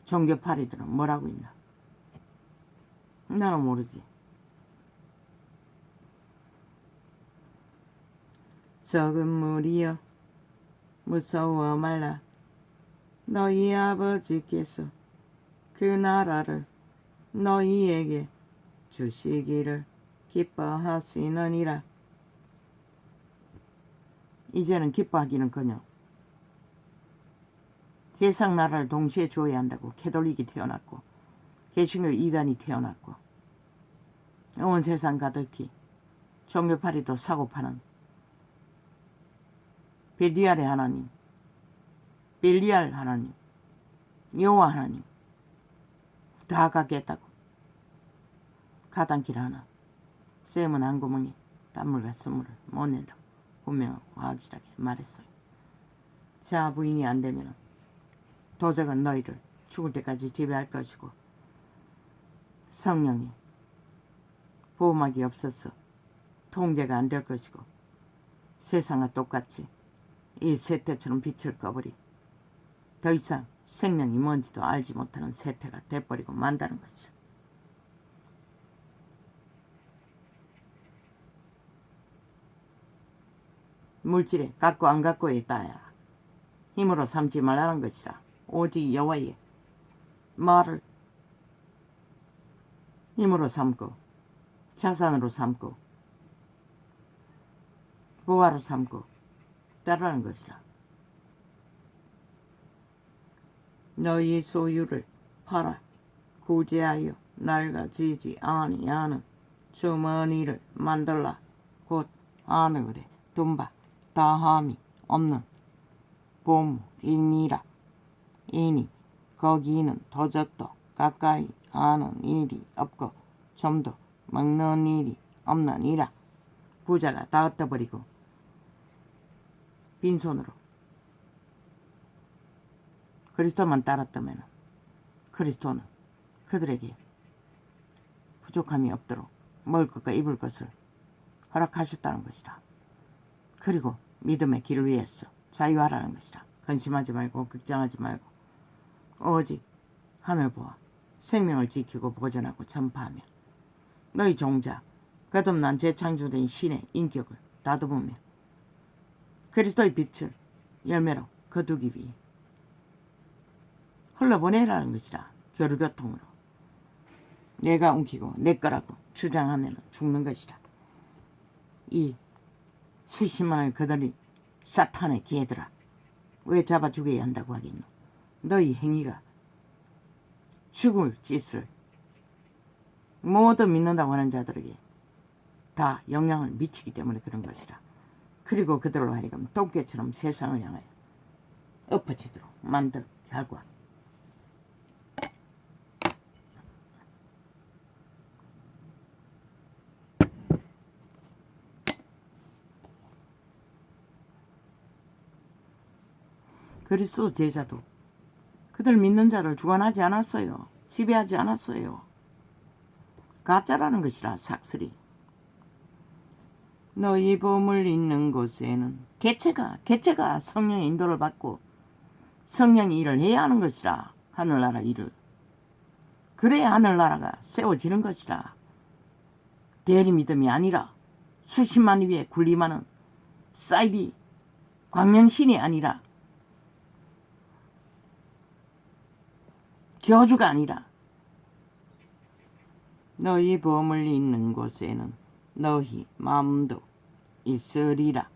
종교파리들은 뭐라고 있나? 나는 모르지. 적은 무리여 무서워 말라. 너희 아버지께서 그 나라를 너희에게 주시기를 기뻐하시느니라. 이제는 기뻐하기는커녕 세상 나라를 동시에 주어야 한다고 캐톨릭이 태어났고 개신교 이단이 태어났고 온 세상 가득히 종교파리도 사고파는 벨리알의 하나님, 벨리알 하나님, 여호와 하나님 다 갖겠다고 가당길 하나 쌤은 한 구멍에 단물과 선물을 못 낸다고 분명 확실하게 말했어요. 자, 부인이 안 되면 도적은 너희를 죽을 때까지 지배할 것이고 성령이 보호막이 없어서 통제가 안 될 것이고 세상과 똑같이 이 세태처럼 빛을 꺼버리 더 이상 생명이 뭔지도 알지 못하는 세태가 돼버리고 만다는 것이죠. 물질에 갖고 안 갖고에 따라 힘으로 삼지 말라는 것이라. 오직 여호와의 말을 힘으로 삼고 자산으로 삼고 보화로 삼고 따르라는 것이라. 너희 소유를 팔아 구제하여 낡아지지 아니하는 주머니를 만들라. 곧 하늘에 둔바 다함이 없는 보물이니라. 이니 거기는 도적도 가까이 하는 일이 없고 좀도 먹는 일이 없느니라. 부자가 다 흩어버리고 빈손으로 그리스도만 따랐다면 그리스도는 그들에게 부족함이 없도록 먹을 것과 입을 것을 허락하셨다는 것이라. 그리고 믿음의 길을 위해서 자유하라는 것이라. 근심하지 말고 걱정하지 말고 오직 하늘 보아 생명을 지키고 보존하고 전파하며 너희 종자 거듭난 재창조된 신의 인격을 다듬으며 그리스도의 빛을 열매로 거두기 위해 흘러보내라는 것이라. 교류교통으로 내가 옮기고 내 거라고 주장하면 죽는 것이라. 이 수십만을 거느린 사탄의 개들아, 왜 잡아 죽여야 한다고 하겠노? 너희 행위가 죽을 짓을 모두 믿는다고 하는 자들에게 다 영향을 미치기 때문에 그런 것이라. 그리고 그들로 하여금 똥개처럼 세상을 향하여 엎어지도록 만들 결과 그리스도 제자도 그들 믿는 자를 주관하지 않았어요. 지배하지 않았어요. 가짜라는 것이라. 삭슬이 너희 보물 있는 곳에는 개체가 성령의 인도를 받고 성령이 일을 해야 하는 것이라. 하늘나라 일을. 그래야 하늘나라가 세워지는 것이라. 대리믿음이 아니라 수십만 위에 군림하는 사이비 광명신이 아니라 교주가 아니라 너희 보물 있는 곳에는 너희 마음도 있으리라.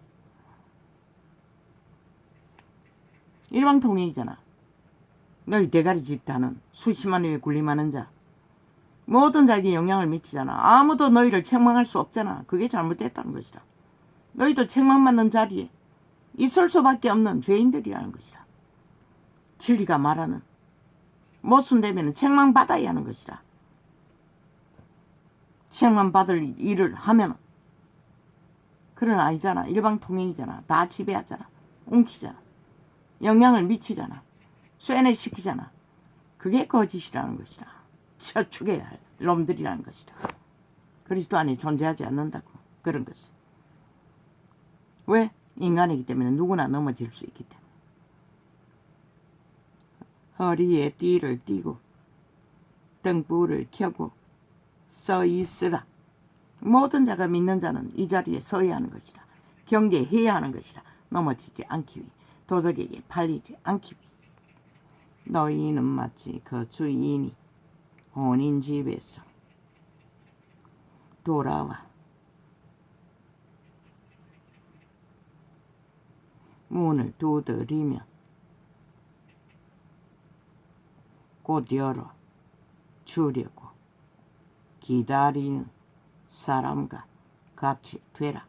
일방통행이잖아. 너희 대가리 짓하는 수십만 위에 군림하는 자 모든 자에게 영향을 미치잖아. 아무도 너희를 책망할 수 없잖아. 그게 잘못됐다는 것이라. 너희도 책망받는 자리에 있을 수밖에 없는 죄인들이라는 것이라. 진리가 말하는 모순되면 책망받아야 하는 것이라. 책망받을 일을 하면 그런 아니잖아. 일방통행이잖아. 다 지배하잖아. 옮기잖아. 영향을 미치잖아. 쇠뇌시키잖아. 그게 거짓이라는 것이라. 쳐죽여야 할 놈들이라는 것이라. 그리스도 안에 존재하지 않는다고. 그런 것은. 왜? 인간이기 때문에 누구나 넘어질 수 있기 때문에. 허리에 띠를 띠고 등불을 켜고 서 있으라. 모든 자가 믿는 자는 이 자리에 서야 하는 것이라. 경계해야 하는 것이라. 넘어지지 않기 위해. 도적에게 팔리지 않기 위해. 너희는 마치 그 주인이 혼인 집에서 돌아와 문을 두드리며 곧 열어 주려고 기다리는 사람과 같이 되라.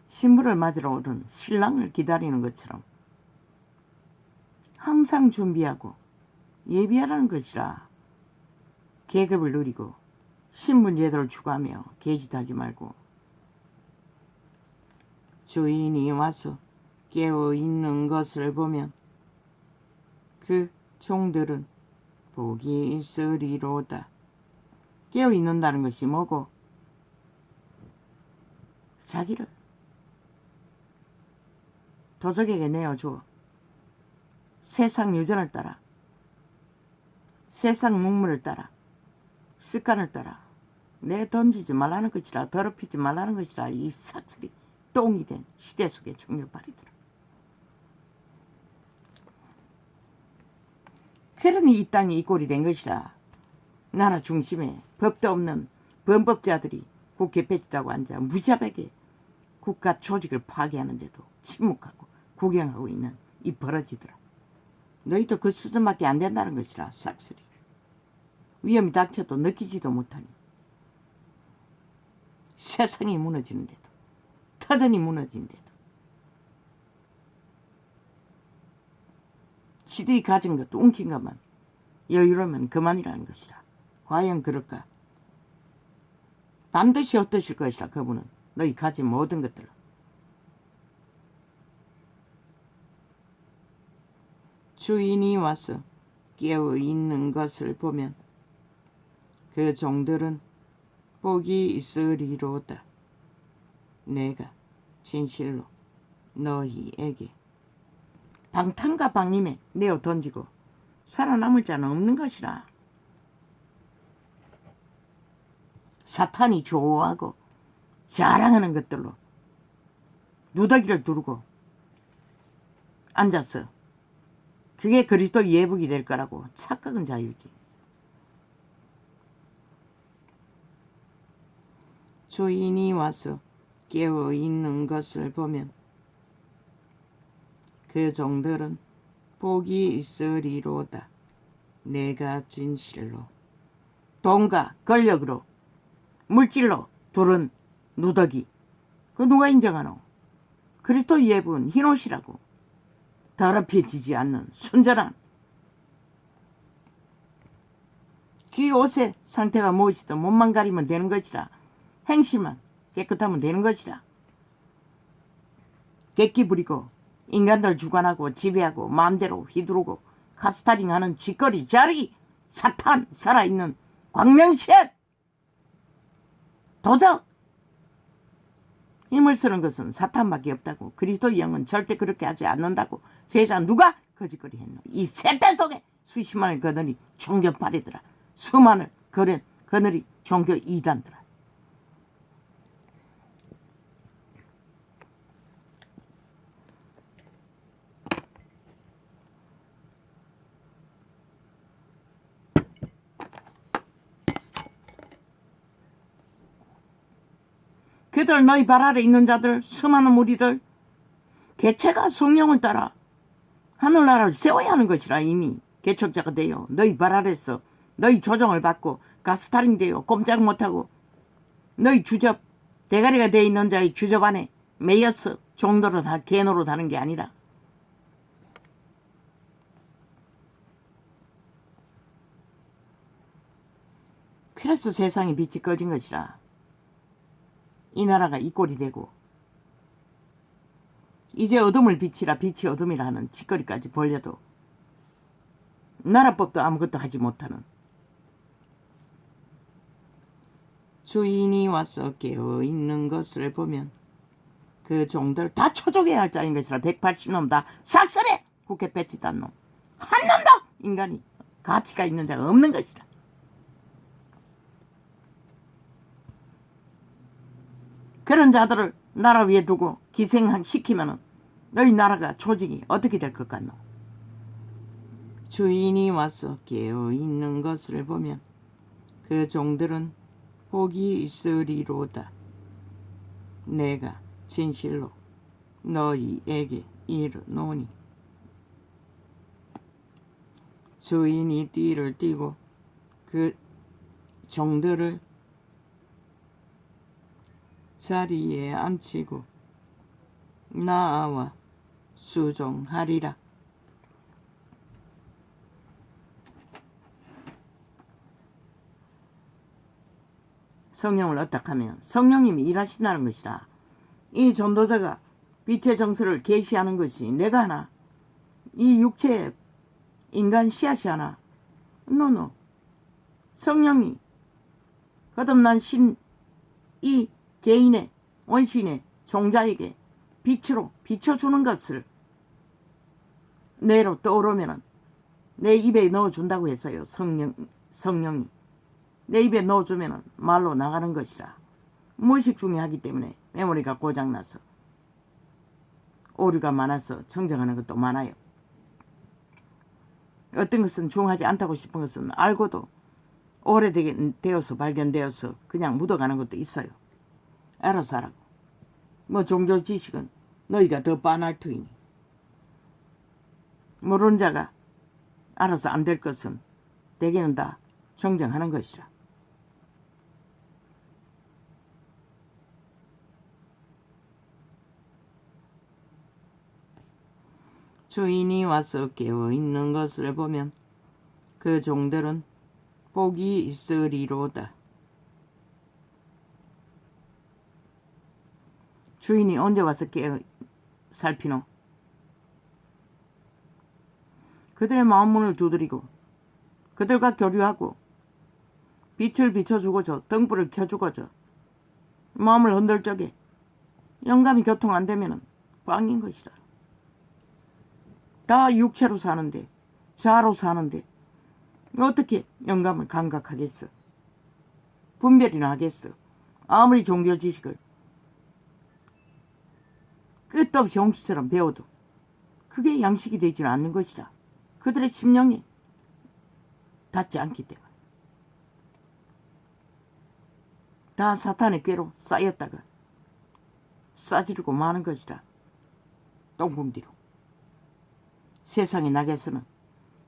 신부를 맞으러 오른 신랑을 기다리는 것처럼 항상 준비하고 예비하라는 것이라. 계급을 누리고 신분 제도를 추구하며 개짓하지 말고 주인이 와서 깨어있는 것을 보면 그 종들은 복이 있으리로다. 깨어있는다는 것이 뭐고? 자기를 도적에게 내어줘. 세상 유전을 따라, 세상 문물을 따라, 습관을 따라 내던지지 말라는 것이라. 더럽히지 말라는 것이라. 이 삭슬이 똥이 된 시대 속의 중력발이더라. 그러니 이 땅이 이 꼴이 된 것이라. 나라 중심에 법도 없는 범법자들이 국회 배치다고 앉아 무자백에 국가 조직을 파괴하는데도 침묵하고 구경하고 있는 이 버러지들아. 너희도 그 수준밖에 안 된다는 것이라. 싹쓸이 위험이 닥쳐도 느끼지도 못하니 세상이 무너지는데도 터전이 무너지는데도 지들이 가진 것도 웅킨 것만 여유로우면 그만이라는 것이라. 과연 그럴까? 반드시 어떠실 것이라. 그분은 너희 가진 모든 것들을. 주인이 와서 깨어있는 것을 보면 그 종들은 복이 있으리로다. 내가 진실로 너희에게 방탕과 방임에 내어 던지고 살아남을 자는 없는 것이라. 사탄이 좋아하고 자랑하는 것들로 누더기를 두르고 앉았어. 그게 그리스도 예복이 될 거라고. 착각은 자유지. 주인이 와서 깨어있는 것을 보면 그 종들은 복이 있으리로다. 내가 진실로 돈과 권력으로 물질로 두른 누더기, 그 누가 인정하노? 그리스도 예복은 흰옷이라고. 더럽혀지지 않는 순전한 그 옷의 상태가 무엇이든 몸만 가리면 되는 것이라. 행실만 깨끗하면 되는 것이라. 객기 부리고 인간들 주관하고 지배하고 마음대로 휘두르고 카스타링하는 짓거리 자르기 사탄 살아있는 광명시에 도적 힘을 쓰는 것은 사탄밖에 없다고. 그리스도의 영은 절대 그렇게 하지 않는다고. 세상 누가 거짓거리 했노? 이 세대 속에 수십만을 거느리 종교파리더라. 수만을 거느리 종교 이단더라. 그들 너희 발 아래 있는 자들 수많은 무리들 개체가 성령을 따라 하늘나라를 세워야 하는 것이라. 이미 개척자가 되어 너희 발 아래서 너희 조정을 받고 가스타링 되어 꼼짝 못하고 너희 주접 대가리가 되어 있는 자의 주접 안에 매여서 종도로 다 개노로 하는 게 아니라 그래서 세상에 빛이 꺼진 것이라. 이 나라가 이 꼴이 되고 이제 어둠을 빛이라 빛이 어둠이라 하는 짓거리까지 벌려도 나라법도 아무것도 하지 못하는 주인이 와서 깨어있는 것을 보면 그 종들 다 처족해야 할 자인 것이라. 180놈 다 싹쓸이 국회 배치단 놈 한 놈도 인간이 가치가 있는 자가 없는 것이라. 그런 자들을 나라 위에 두고 기생시키면 너희 나라가 조직이 어떻게 될 것 같노? 주인이 와서 깨어있는 것을 보면 그 종들은 복이 있으리로다. 내가 진실로 너희에게 이르노니. 주인이 띠를 띠고 그 종들을 자리에 앉히고 나와 수종하리라. 성령을 어떻게 하면 성령님이 일하신다는 것이라. 이 전도자가 빛의 정서를 계시하는 것이 내가 하나, 이 육체의 인간 씨앗이 하나. 노노. 성령이 거듭난 이 개인의 원신의 종자에게 빛으로 비춰주는 것을 뇌로 떠오르면 내 입에 넣어준다고 했어요. 성령이 내 입에 넣어주면 말로 나가는 것이라. 무의식 중에 하기 때문에 메모리가 고장나서 오류가 많아서 정정하는 것도 많아요. 어떤 것은 중하지 않다고 싶은 것은 알고도 오래되어서 발견되어서 그냥 묻어가는 것도 있어요. 알아서 하라고. 뭐 종교 지식은 너희가 더 빤할 터이니. 모르는 자가 알아서 안 될 것은 대개는 다 정정하는 것이라. 주인이 와서 깨어있는 것을 보면 그 종들은 복이 있으리로다. 주인이 언제 와서 살피노? 그들의 마음 문을 두드리고 그들과 교류하고 빛을 비춰주고저 등불을 켜주고저 마음을 흔들 적에 영감이 교통 안 되면 꽝인 것이다. 다 육체로 사는데 자아로 사는데 어떻게 영감을 감각하겠어? 분별이나 하겠어? 아무리 종교 지식을 끝도 없이 홍수처럼 배워도 그게 양식이 되지는 않는 것이라. 그들의 심령이 닿지 않기 때문에. 다 사탄의 꾀로 쌓였다가 싸지르고 마는 것이라. 똥궁디로. 세상의 낙에서는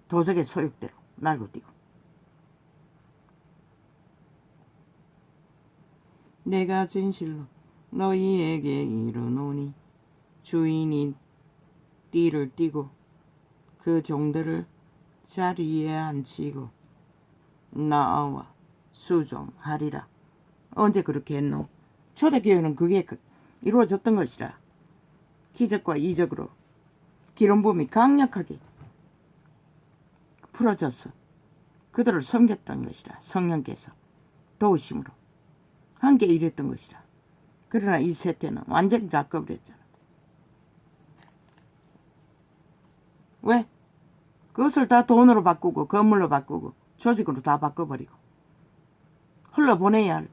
도적의 소욕대로 날고 뛰고. 내가 진실로 너희에게 이르노니 주인이 띠를 띠고 그 종들을 자리에 앉히고 나와 수종하리라. 언제 그렇게 했노? 초대교회는 그게 이루어졌던 것이라. 기적과 이적으로 기름 부음이 강력하게 풀어져서 그들을 섬겼던 것이라. 성령께서 도우심으로 함께 일했던 것이라. 그러나 이 세태는 완전히 다 꺼버렸잖아. 왜? 그것을 다 돈으로 바꾸고 건물로 바꾸고 조직으로 다 바꿔버리고 흘러보내야 할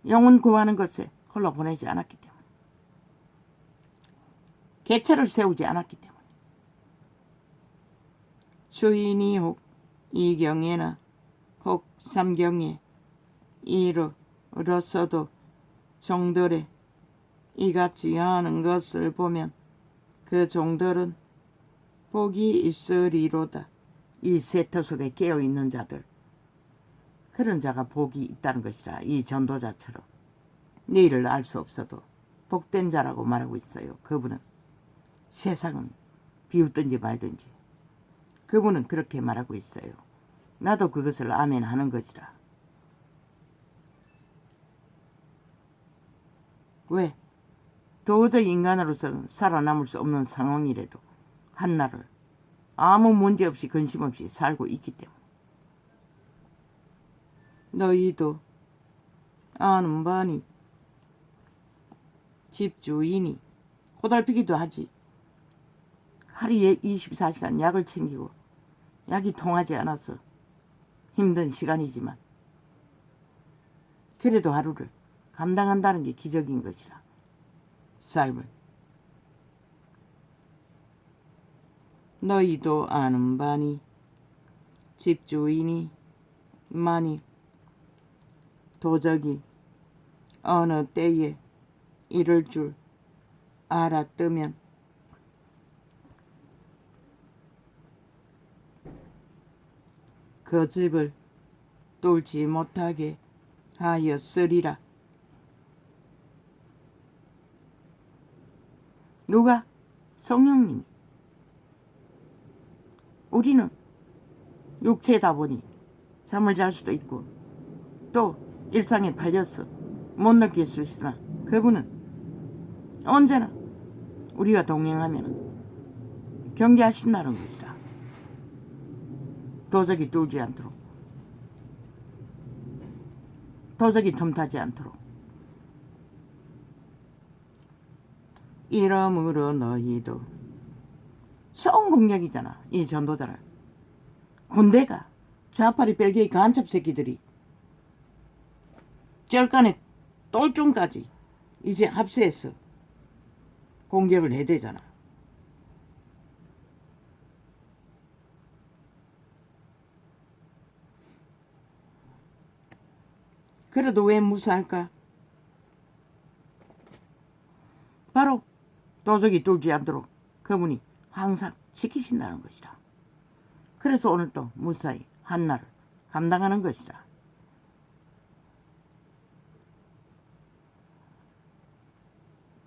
영혼 구하는 것에 흘러보내지 않았기 때문에. 개체를 세우지 않았기 때문에. 주인이 혹 이경에나 혹 삼경에 이르렀어도 종들의 이같이 하는 것을 보면 그 종들은 복이 있으리로다. 이 세터 속에 깨어있는 자들, 그런 자가 복이 있다는 것이라. 이 전도자처럼 내일을 알 수 없어도 복된 자라고 말하고 있어요. 그분은 세상은 비웃든지 말든지 그분은 그렇게 말하고 있어요. 나도 그것을 아멘 하는 것이라. 왜? 도저히 인간으로서는 살아남을 수 없는 상황이라도 한날을 아무 문제 없이 근심 없이 살고 있기 때문에. 너희도 아는 바니 집주인이 고달피기도 하지. 하루에 24시간 약을 챙기고 약이 통하지 않아서 힘든 시간이지만 그래도 하루를 감당한다는 게 기적인 것이라. 삶을. 너희도 아는 바니 집주인이 만일 도적이 어느 때에 이럴 줄 알았다면 그 집을 뚫지 못하게 하였으리라. 누가? 성령님이. 우리는 육체다 보니 잠을 잘 수도 있고 또 일상에 팔려서 못 느낄 수 있으나 그분은 언제나 우리가 동행하면 경계하신다는 것이라. 도적이 뚫지 않도록, 도적이 틈타지 않도록. 이러므로 너희도 좋은 공격이잖아. 이 전도자를. 군대가 자파리 벨기에 간첩 새끼들이 절간에 똘중까지 이제 합세해서 공격을 해야 되잖아. 그래도 왜 무사할까? 바로 도적이 뚫지 않도록 그분이 항상 지키신다는 것이라. 그래서 오늘 또 무사히 한나를 감당하는 것이라.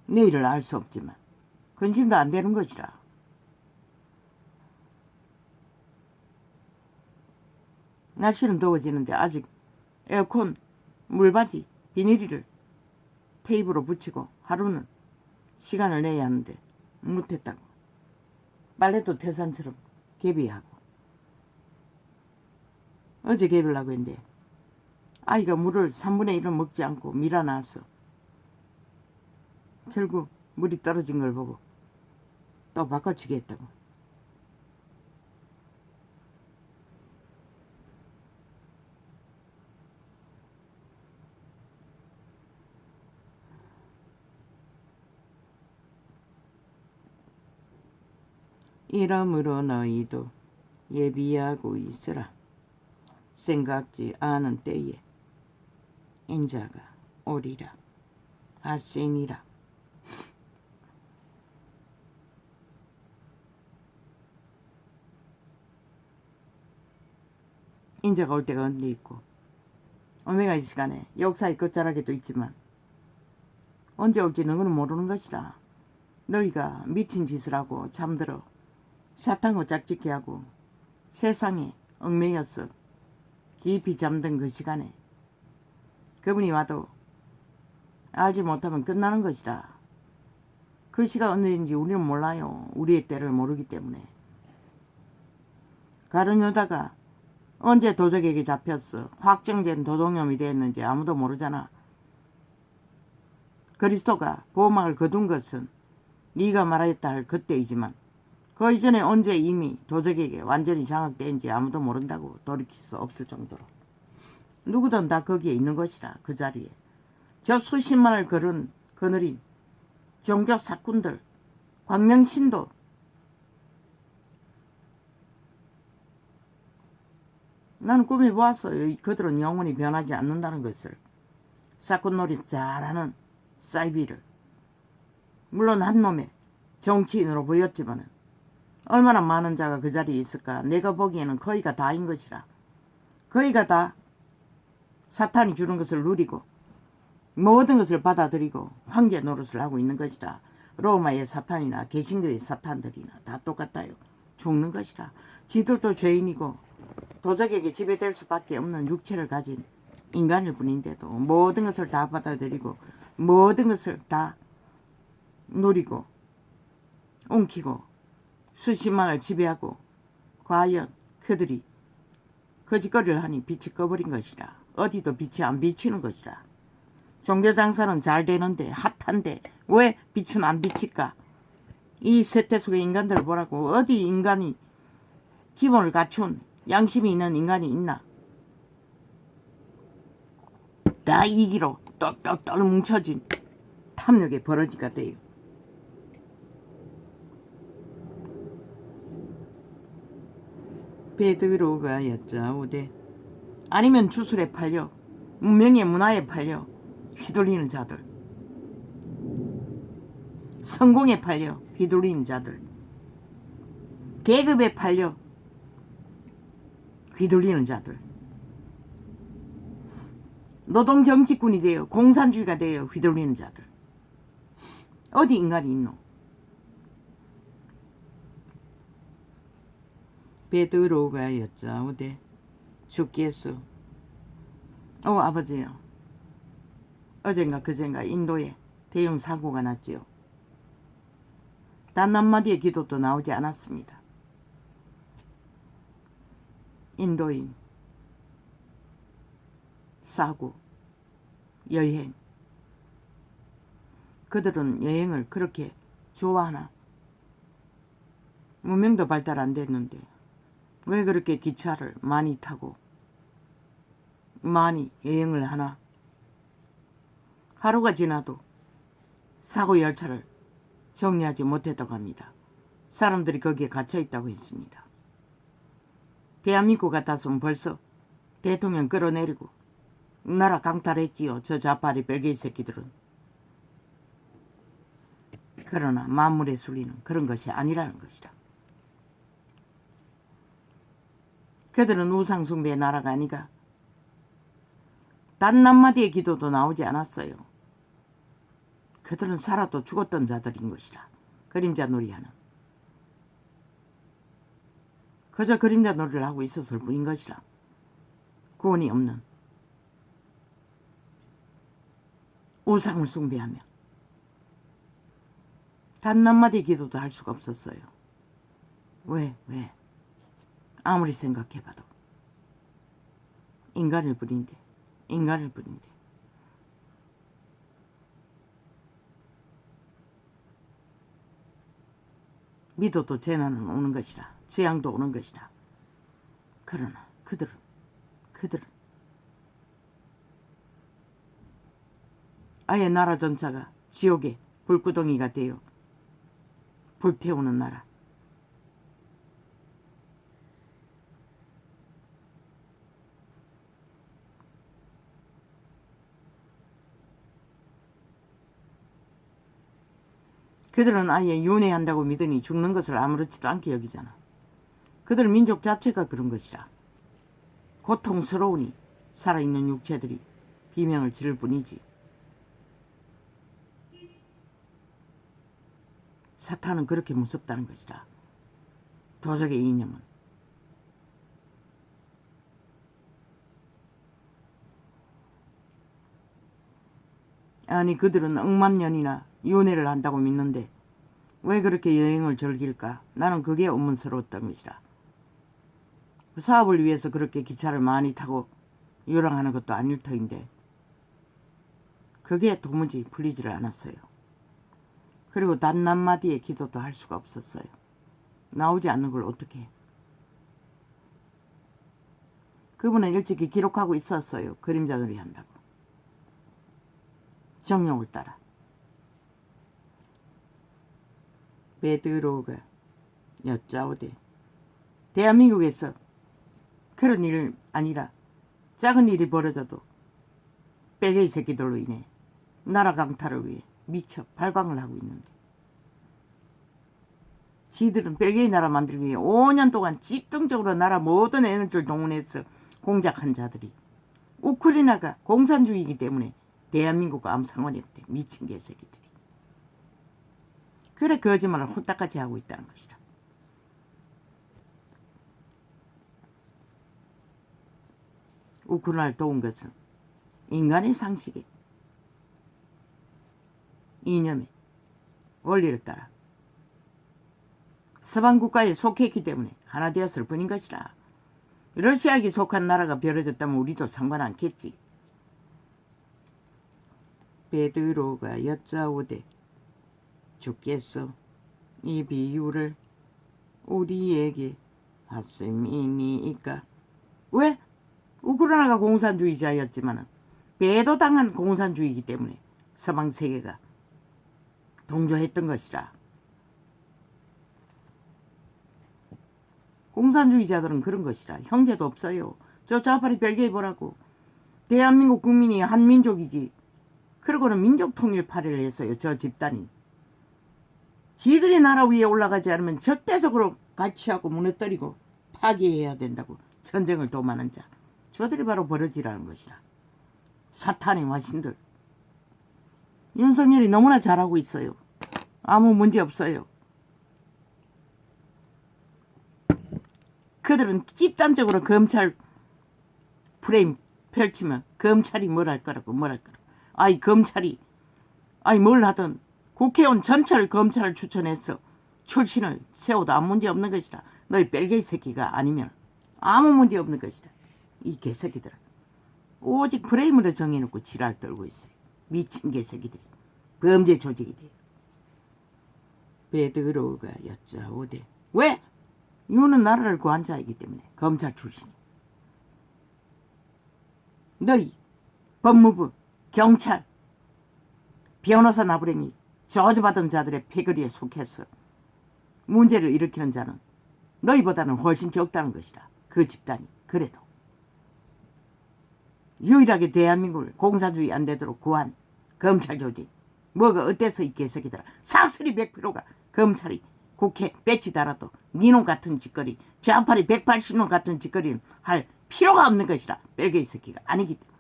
내일을 알 수 없지만 근심도 안 되는 것이라. 날씨는 더워지는데 아직 에어컨, 물받이, 비닐을 테이프로 붙이고 하루는 시간을 내야 하는데 못했다고. 빨래도 태산처럼 개비하고. 어제 개비려고 했는데 아이가 물을 3분의 1을 먹지 않고 밀어놨어. 결국 물이 떨어진 걸 보고 또 바꿔치기 했다고. 이러므로 너희도 예비하고 있으라. 생각지 않은 때에 인자가 오리라 하시니라. 인자가 올 때가 언제 있고 오메가 이 시간에 역사의 끝자락에도 있지만 언제 올지 너는 모르는 것이라. 너희가 미친 짓을 하고 잠들어 사탕을 짝짓게 하고 세상에 얽매여서 깊이 잠든 그 시간에 그분이 와도 알지 못하면 끝나는 것이라. 그 시가 언제인지 우리는 몰라요. 우리의 때를 모르기 때문에. 가룟 유다가 언제 도적에게 잡혔어. 확정된 도둑놈이 됐는지 아무도 모르잖아. 그리스도가 보호막을 거둔 것은 네가 말하였다 할 그때이지만 그 이전에 언제 이미 도적에게 완전히 장악된지 아무도 모른다고. 돌이킬 수 없을 정도로. 누구든 다 거기에 있는 것이라. 그 자리에. 저 수십만을 거느린 종교 사꾼들, 광명신도 나는 꿈에 보았어요. 그들은 영원히 변하지 않는다는 것을. 사꾼놀이 잘하는 사이비를. 물론 한 놈의 정치인으로 보였지만 얼마나 많은 자가 그 자리에 있을까. 내가 보기에는 거의가 다인 것이라. 거의가 다 사탄이 주는 것을 누리고 모든 것을 받아들이고 황제 노릇을 하고 있는 것이라. 로마의 사탄이나 개신교의 사탄들이나 다 똑같아요. 죽는 것이라. 지들도 죄인이고 도적에게 지배될 수밖에 없는 육체를 가진 인간일 뿐인데도 모든 것을 다 받아들이고 모든 것을 다 누리고 옮기고 수십만을 지배하고 과연 그들이 거짓거리를 하니 빛이 꺼버린 것이라. 어디도 빛이 안 비치는 것이라. 종교장사는 잘 되는데 핫한데 왜 빛은 안 비칠까? 이 세태 속의 인간들을 보라고. 어디 인간이 기본을 갖춘 양심이 있는 인간이 있나? 다 이기로 똘똘똘 뭉쳐진 탐욕의 버러지가 돼요. 베드로가 여짜오되 아니면 주술에 팔려 문명의 문화에 팔려 휘둘리는 자들, 성공에 팔려 휘둘리는 자들, 계급에 팔려 휘둘리는 자들, 노동정치꾼이 되어 공산주의가 되어 휘둘리는 자들. 어디 인간이 있노? 베드로가 여짜오되 주께서 아버지요, 어젠가 그젠가 인도에 대형 사고가 났지요. 단 한마디의 기도도 나오지 않았습니다. 인도인, 사고, 여행. 그들은 여행을 그렇게 좋아하나? 문명도 발달 안 됐는데 왜 그렇게 기차를 많이 타고 많이 여행을 하나? 하루가 지나도 사고 열차를 정리하지 못했다고 합니다. 사람들이 거기에 갇혀 있다고 했습니다. 대한민국 같았으면 벌써 대통령 끌어내리고 나라 강탈했지요. 저 자파리 별개의 새끼들은. 그러나 만물의 순리는 그런 것이 아니라는 것이라. 그들은 우상숭배의 나라가 아니가 단 한마디의 기도도 나오지 않았어요. 그들은 살아도 죽었던 자들인 것이라. 그림자 놀이하는. 그저 그림자 놀이를 하고 있었을 뿐인 것이라. 구원이 없는 우상을 숭배하며 단 한마디 기도도 할 수가 없었어요. 왜? 아무리 생각해봐도 인간일 뿐인데. 믿어도 재난은 오는 것이라. 재앙도 오는 것이라. 그러나 그들은 아예 나라 전체가 지옥의 불구덩이가 되어 불태우는 나라. 그들은 아예 윤회한다고 믿으니 죽는 것을 아무렇지도 않게 여기잖아. 그들 민족 자체가 그런 것이라. 고통스러우니 살아있는 육체들이 비명을 지를 뿐이지. 사탄은 그렇게 무섭다는 것이라. 도적의 이념은. 아니 그들은 억만 년이나 윤회를 한다고 믿는데 왜 그렇게 여행을 즐길까? 나는 그게 의문스러웠던 것이라. 사업을 위해서 그렇게 기차를 많이 타고 유랑하는 것도 아닐 터인데 그게 도무지 풀리지를 않았어요. 그리고 단 한마디의 기도도 할 수가 없었어요. 나오지 않는 걸 어떻게 해. 그분은 일찍이 기록하고 있었어요. 그림자 놀이 한다고. 정령을 따라. 베드로가 여짜오되 대한민국에서 그런 일 아니라 작은 일이 벌어져도 뺄개이 새끼들로 인해 나라 강탈을 위해 미쳐 발광을 하고 있는데 지들은 뺄개이 나라 만들기 위해 5년 동안 집중적으로 나라 모든 에너지를 동원해서 공작한 자들이 우크라이나가 공산주의이기 때문에 대한민국과 아무 상관이 없대. 미친 개새끼들이. 그래 거짓말을 홀딱같이 하고 있다는 것이다. 우크라이나를 도운 것은 인간의 상식에 이념에 원리를 따라 서방 국가에 속했기 때문에 하나 되었을 뿐인 것이라. 러시아에게 속한 나라가 벌어졌다면 우리도 상관 않겠지. 베드로가 여짜오되 주께서 이 비유를 우리에게 하심이니이까. 왜? 우크라이나가 공산주의자였지만 배도당한 공산주의이기 때문에 서방 세계가 동조했던 것이라. 공산주의자들은 그런 것이라. 형제도 없어요. 저 좌파리 별개에 보라고. 대한민국 국민이 한민족이지. 그러고는 민족통일파를 했어요. 저 집단이. 지들이 나라 위에 올라가지 않으면 절대적으로 가치하고 무너뜨리고 파괴해야 된다고 전쟁을 도모하는 자. 저들이 바로 버러지라는 것이라. 사탄의 화신들. 윤석열이 너무나 잘하고 있어요. 아무 문제 없어요. 그들은 집단적으로 검찰 프레임 펼치면 검찰이 뭘 할 거라고. 아이 검찰이 뭘 하든 국회의원 전체를 검찰을 추천해서 출신을 세워도 아무 문제 없는 것이라. 너희 뺄개이 새끼가 아니면 아무 문제 없는 것이다. 이 개새끼들은 오직 프레임으로 정해놓고 지랄 떨고 있어요. 미친 개새끼들이. 범죄 조직이래요. 베드로가 여짜오되 왜? 이유는 나라를 구한 자이기 때문에. 검찰 출신이. 너희 법무부, 경찰, 변호사 나부랭이 저주받은 자들의 패거리에 속해서 문제를 일으키는 자는 너희보다는 훨씬 적다는 것이다. 그 집단이. 그래도 유일하게 대한민국을 공산주의 안 되도록 구한 검찰 조직. 뭐가 어때서 이 개새끼들아. 삭슬이 100%가 검찰이 국회 배치 달아도 니놈 같은 짓거리, 좌파리 180놈 같은 짓거리는 할 필요가 없는 것이라. 벨게이 새끼가 아니기 때문에.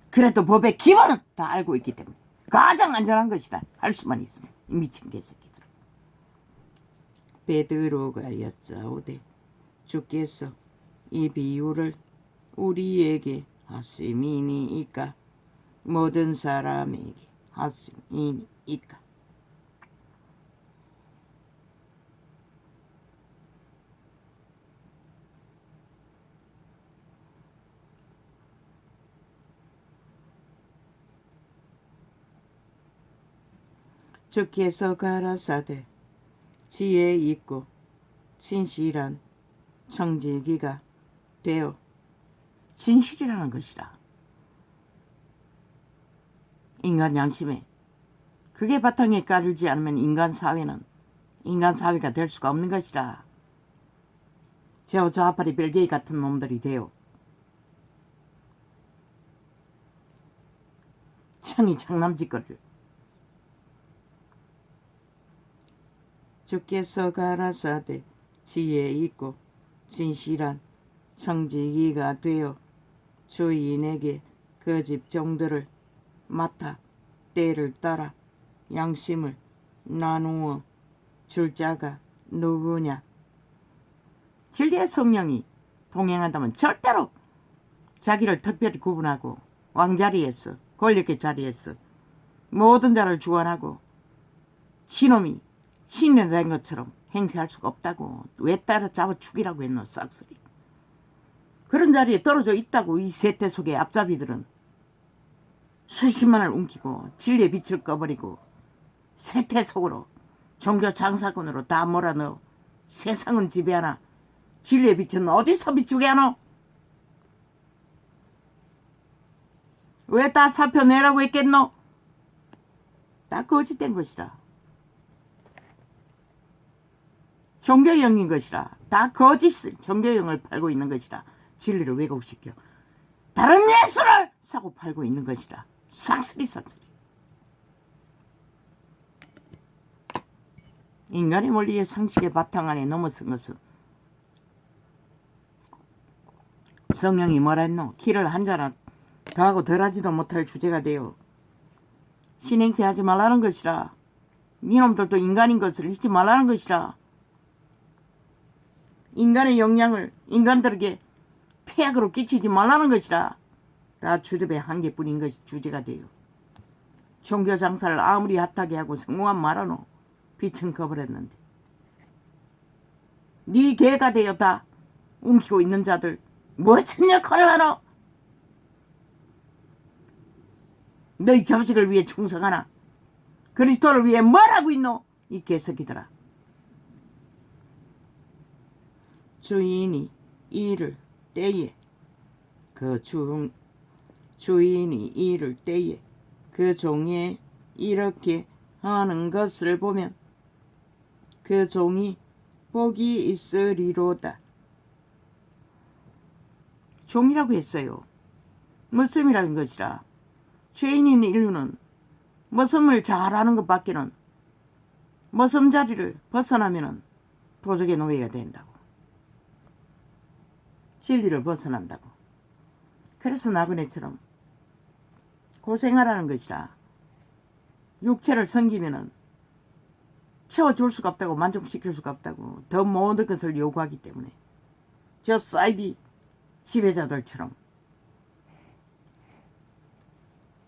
그래도 법의 기본은 다 알고 있기 때문에 가장 안전한 것이라 할 수만 있으면 이 미친 개새끼들. 베드로가 여짜오되 주께서 이 비유를 우리에게 하심이니이까 모든 사람에게 하심이니이까. 주께서 가라사대 지혜 있고 진실한 청지기가 되어. 진실이라는 것이라. 인간 양심에 그게 바탕에 깔지 않으면 인간 사회가 될 수가 없는 것이라. 저 좌파리 벨게이 같은 놈들이 되어 청이 청남짓거리를. 주께서 가라사대 지혜 있고 진실한 청지기가 되어 주인에게 그 집 종들을 맡아 때를 따라 양심을 나누어 줄 자가 누구냐. 진리의 성령이 동행한다면 절대로 자기를 특별히 구분하고 왕자리에서 권력의 자리에서 모든 자를 주관하고 신놈이 신이 된 것처럼 행세할 수가 없다고. 왜 따라잡아 죽이라고 했노 싹쓸이. 그런 자리에 떨어져 있다고. 이 세태 속의 앞잡이들은 수십만을 움키고 진리의 빛을 꺼버리고 세태 속으로 종교 장사꾼으로 다 몰아넣어 세상은 지배하나 진리의 빛은 어디서 비추게 하노? 왜 다 살펴내라고 했겠노? 다 거짓된 것이라. 종교형인 것이라. 다 거짓을 종교형을 팔고 있는 것이라. 진리를 왜곡시켜 다른 예수를 사고 팔고 있는 것이라. 싹쓸이. 인간의 원리의 상식의 바탕 안에 넘어선 것은 성령이 뭐라 했노? 키를 한 자나 더하고 덜하지도 못할 주제가 되어 신행세 하지 말라는 것이라. 니놈들도 인간인 것을 잊지 말라는 것이라. 인간의 영향을 인간들에게 폐악으로 끼치지 말라는 것이라. 다 주접의 한계뿐인 것이 주제가 돼요. 종교 장사를 아무리 핫하게 하고 성공한 말하노. 빛은 거버렸는데 네 개가 되어 다 움키고 있는 자들 무슨 역할을 하노? 너희 조직을 위해 충성하나? 그리스도를 위해 뭘 하고 있노? 이 개새끼들아. 주인이 이를 때에 주인이 이를 때에 그 종이 이렇게 하는 것을 보면 그 종이 복이 있으리로다. 종이라고 했어요. 머슴이라는 것이라. 죄인인 인류는 머슴을 잘하는 것밖에는 머슴 자리를 벗어나면 도적의 노예가 된다고. 진리를 벗어난다고. 그래서 나그네처럼 고생하라는 것이라. 육체를 섬기면은 채워줄 수가 없다고. 만족시킬 수가 없다고. 더 모든 것을 요구하기 때문에 저 사이비 지배자들처럼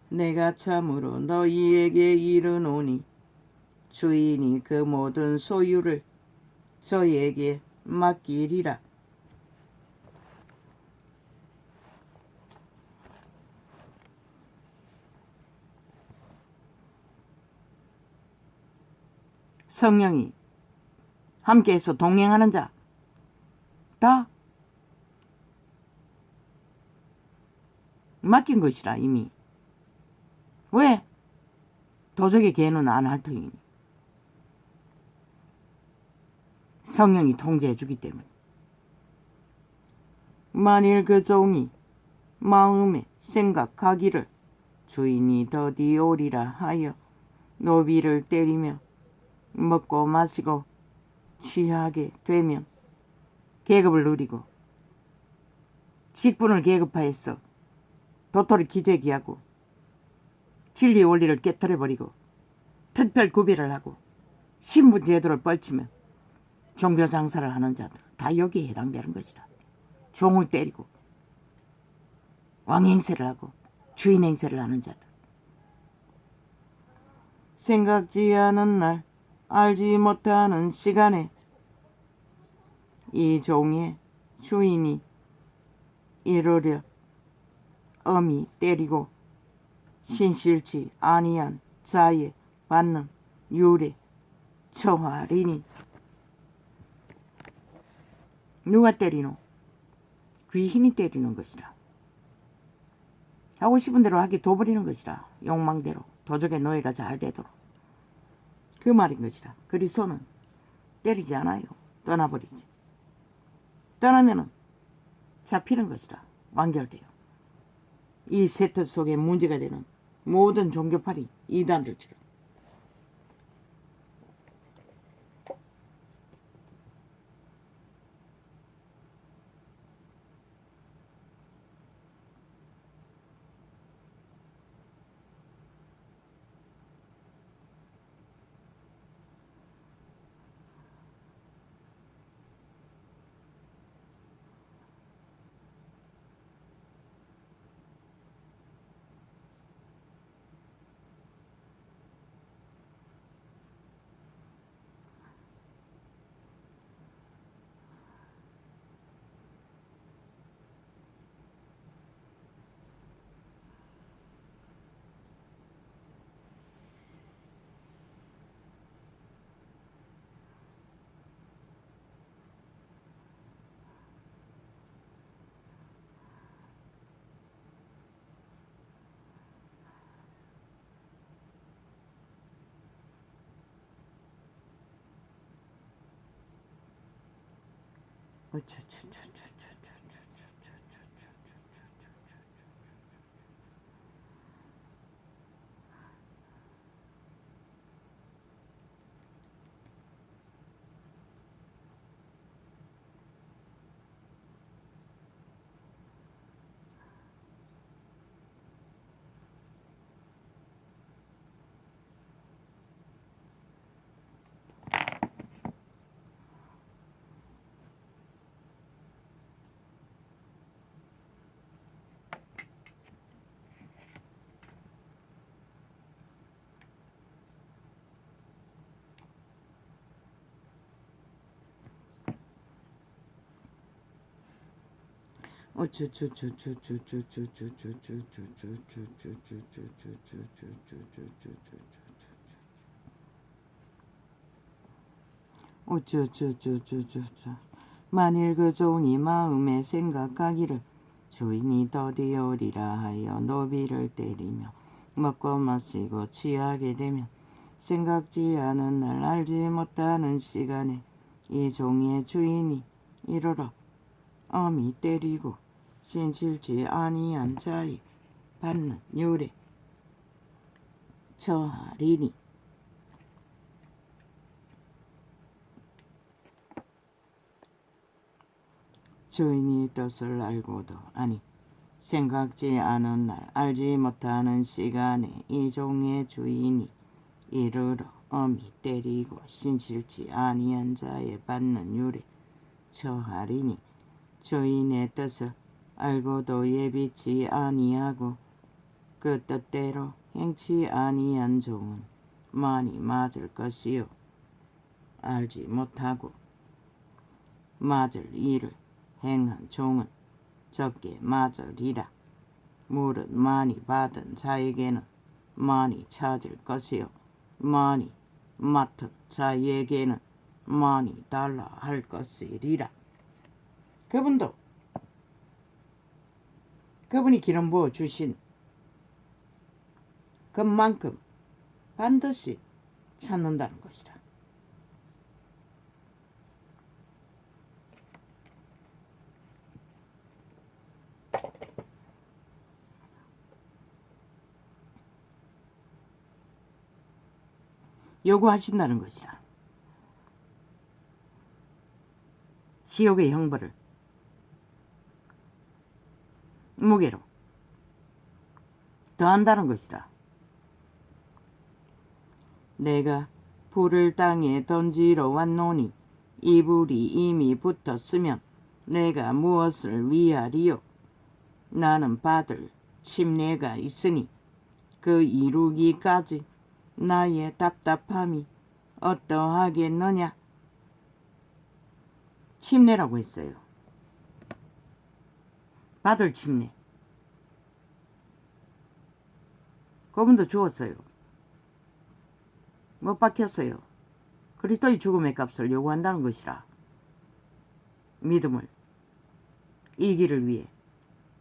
내가 참으로 너희에게 이르노니 주인이 그 모든 소유를 저희에게 맡기리라. 성령이 함께해서 동행하는 자 다 맡긴 것이라. 이미. 왜? 도적의 개는 안 할 터이니. 성령이 통제해 주기 때문에. 만일 그 종이 마음에 생각하기를 주인이 더디 오리라 하여 노비를 때리며 먹고 마시고 취하게 되면 계급을 누리고 직분을 계급화해서 도토리 기되게 하고 진리 원리를 깨뜨려버리고 특별 구별을 하고 신분 제도를 뻘치며 종교 장사를 하는 자들 다 여기에 해당되는 것이다. 종을 때리고 왕 행세를 하고 주인 행세를 하는 자들. 생각지 않은 날 알지 못하는 시간에 이 종의 주인이 이르려 엄히 때리고 신실치 아니한 자에 받는 유래 처하리니. 누가 때리노? 귀신이 때리는 것이라. 하고 싶은 대로 하게 둬버리는 것이라. 욕망대로 도적의 노예가 잘 되도록. 그 말인 것이라. 그리스도는 때리지 않아요. 떠나버리지. 떠나면은 잡히는 것이라. 완결돼요. 이 세트 속에 문제가 되는 모든 종교파리 이단들처럼. 만일 그 종이 마음에 생각하기를 주인이 더디 오리라 하여 노비를 때리며 먹고 마시고 취하게 되면 생각지 않은 날 알지 못하는 시간에 이 종의 주인이 이르러 엄히 때리고 신실치 아니한 자에 받는 유래 처하리니. 주인이 뜻을 알고도 아니 생각지 않은 날 알지 못하는 시간에 이 종의 주인이 이르러 엄히 때리고 신실치 아니한 자에 받는 유래 처하리니. 주인의 뜻을 알고도 예비치 아니하고 그 뜻대로 행치 아니한 종은 많이 맞을 것이요 알지 못하고 맞을 일을 행한 종은 적게 맞으리라. 무릇 많이 받은 자에게는 많이 찾을 것이요 많이 맡은 자에게는 많이 달라 할 것이리라. 그분이 기름 부어 주신 것만큼 반드시 찾는다는 것이라. 요구하신다는 것이라. 지옥의 형벌을 무게로 더한다는 것이라. 내가 불을 땅에 던지러 왔노니 이 불이 이미 붙었으면 내가 무엇을 위하리요. 나는 받을 침례가 있으니 그 이루기까지 나의 답답함이 어떠하겠느냐. 침례라고 했어요. 받을 침례. 그분도 죽었어요. 못 박혔어요. 그리스도의 죽음의 값을 요구한다는 것이라. 믿음을, 이 길을 위해,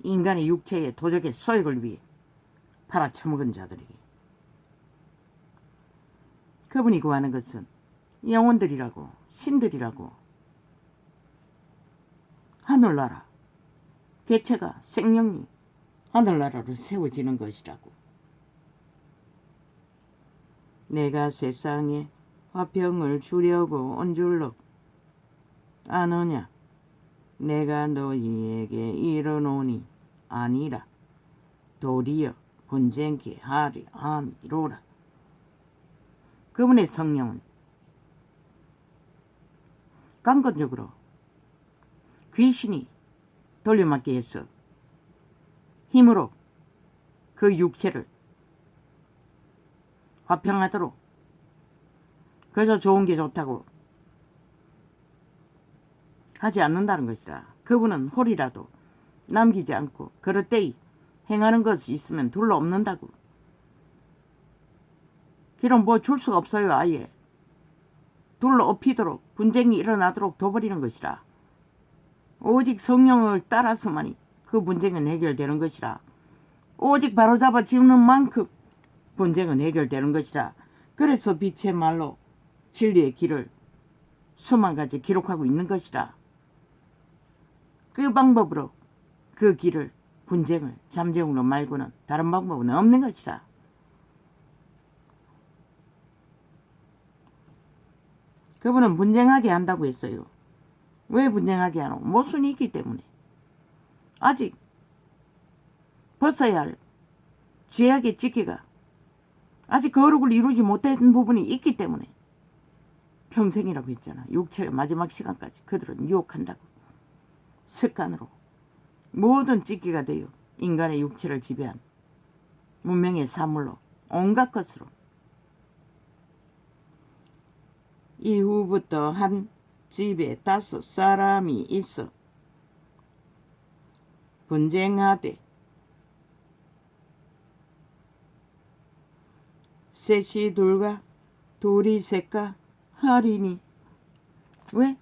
인간의 육체의 도적의 소욕을 위해 팔아쳐먹은 자들에게. 그분이 구하는 것은 영혼들이라고, 신들이라고, 하늘나라, 개체가, 생명이 하늘나라로 세워지는 것이라고. 내가 세상에 화평을 주려고 온 줄로 아느냐. 내가 너희에게 이르노니 아니라 도리어 분쟁케 하려 함이로라. 그분의 성령은 강건적으로 귀신이 돌려막게 해서 힘으로 그 육체를 화평하도록, 그래서 좋은 게 좋다고 하지 않는다는 것이라. 그분은 홀이라도 남기지 않고 그릇되이 행하는 것이 있으면 둘러 없는다고. 그럼 뭐 줄 수가 없어요. 아예 둘러 엎이도록 분쟁이 일어나도록 둬버리는 것이라. 오직 성령을 따라서만이 그 분쟁은 해결되는 것이라. 오직 바로잡아 지우는 만큼 분쟁은 해결되는 것이라. 그래서 빛의 말로 진리의 길을 수만 가지 기록하고 있는 것이라. 그 방법으로 그 길을, 분쟁을 잠재우는 말고는 다른 방법은 없는 것이라. 그분은 분쟁하게 한다고 했어요. 왜 분쟁하게 하노? 모순이 있기 때문에. 아직 벗어야 할 죄악의 찌개가 아직 거룩을 이루지 못한 부분이 있기 때문에 평생이라고 했잖아. 육체의 마지막 시간까지 그들은 유혹한다고. 습관으로 모든 찌개가 되어 인간의 육체를 지배한 문명의 사물로 온갖 것으로. 이후부터 한 집에 5 사람이 있어 분쟁하되 셋이 둘과 둘이 셋과 하리니. 왜?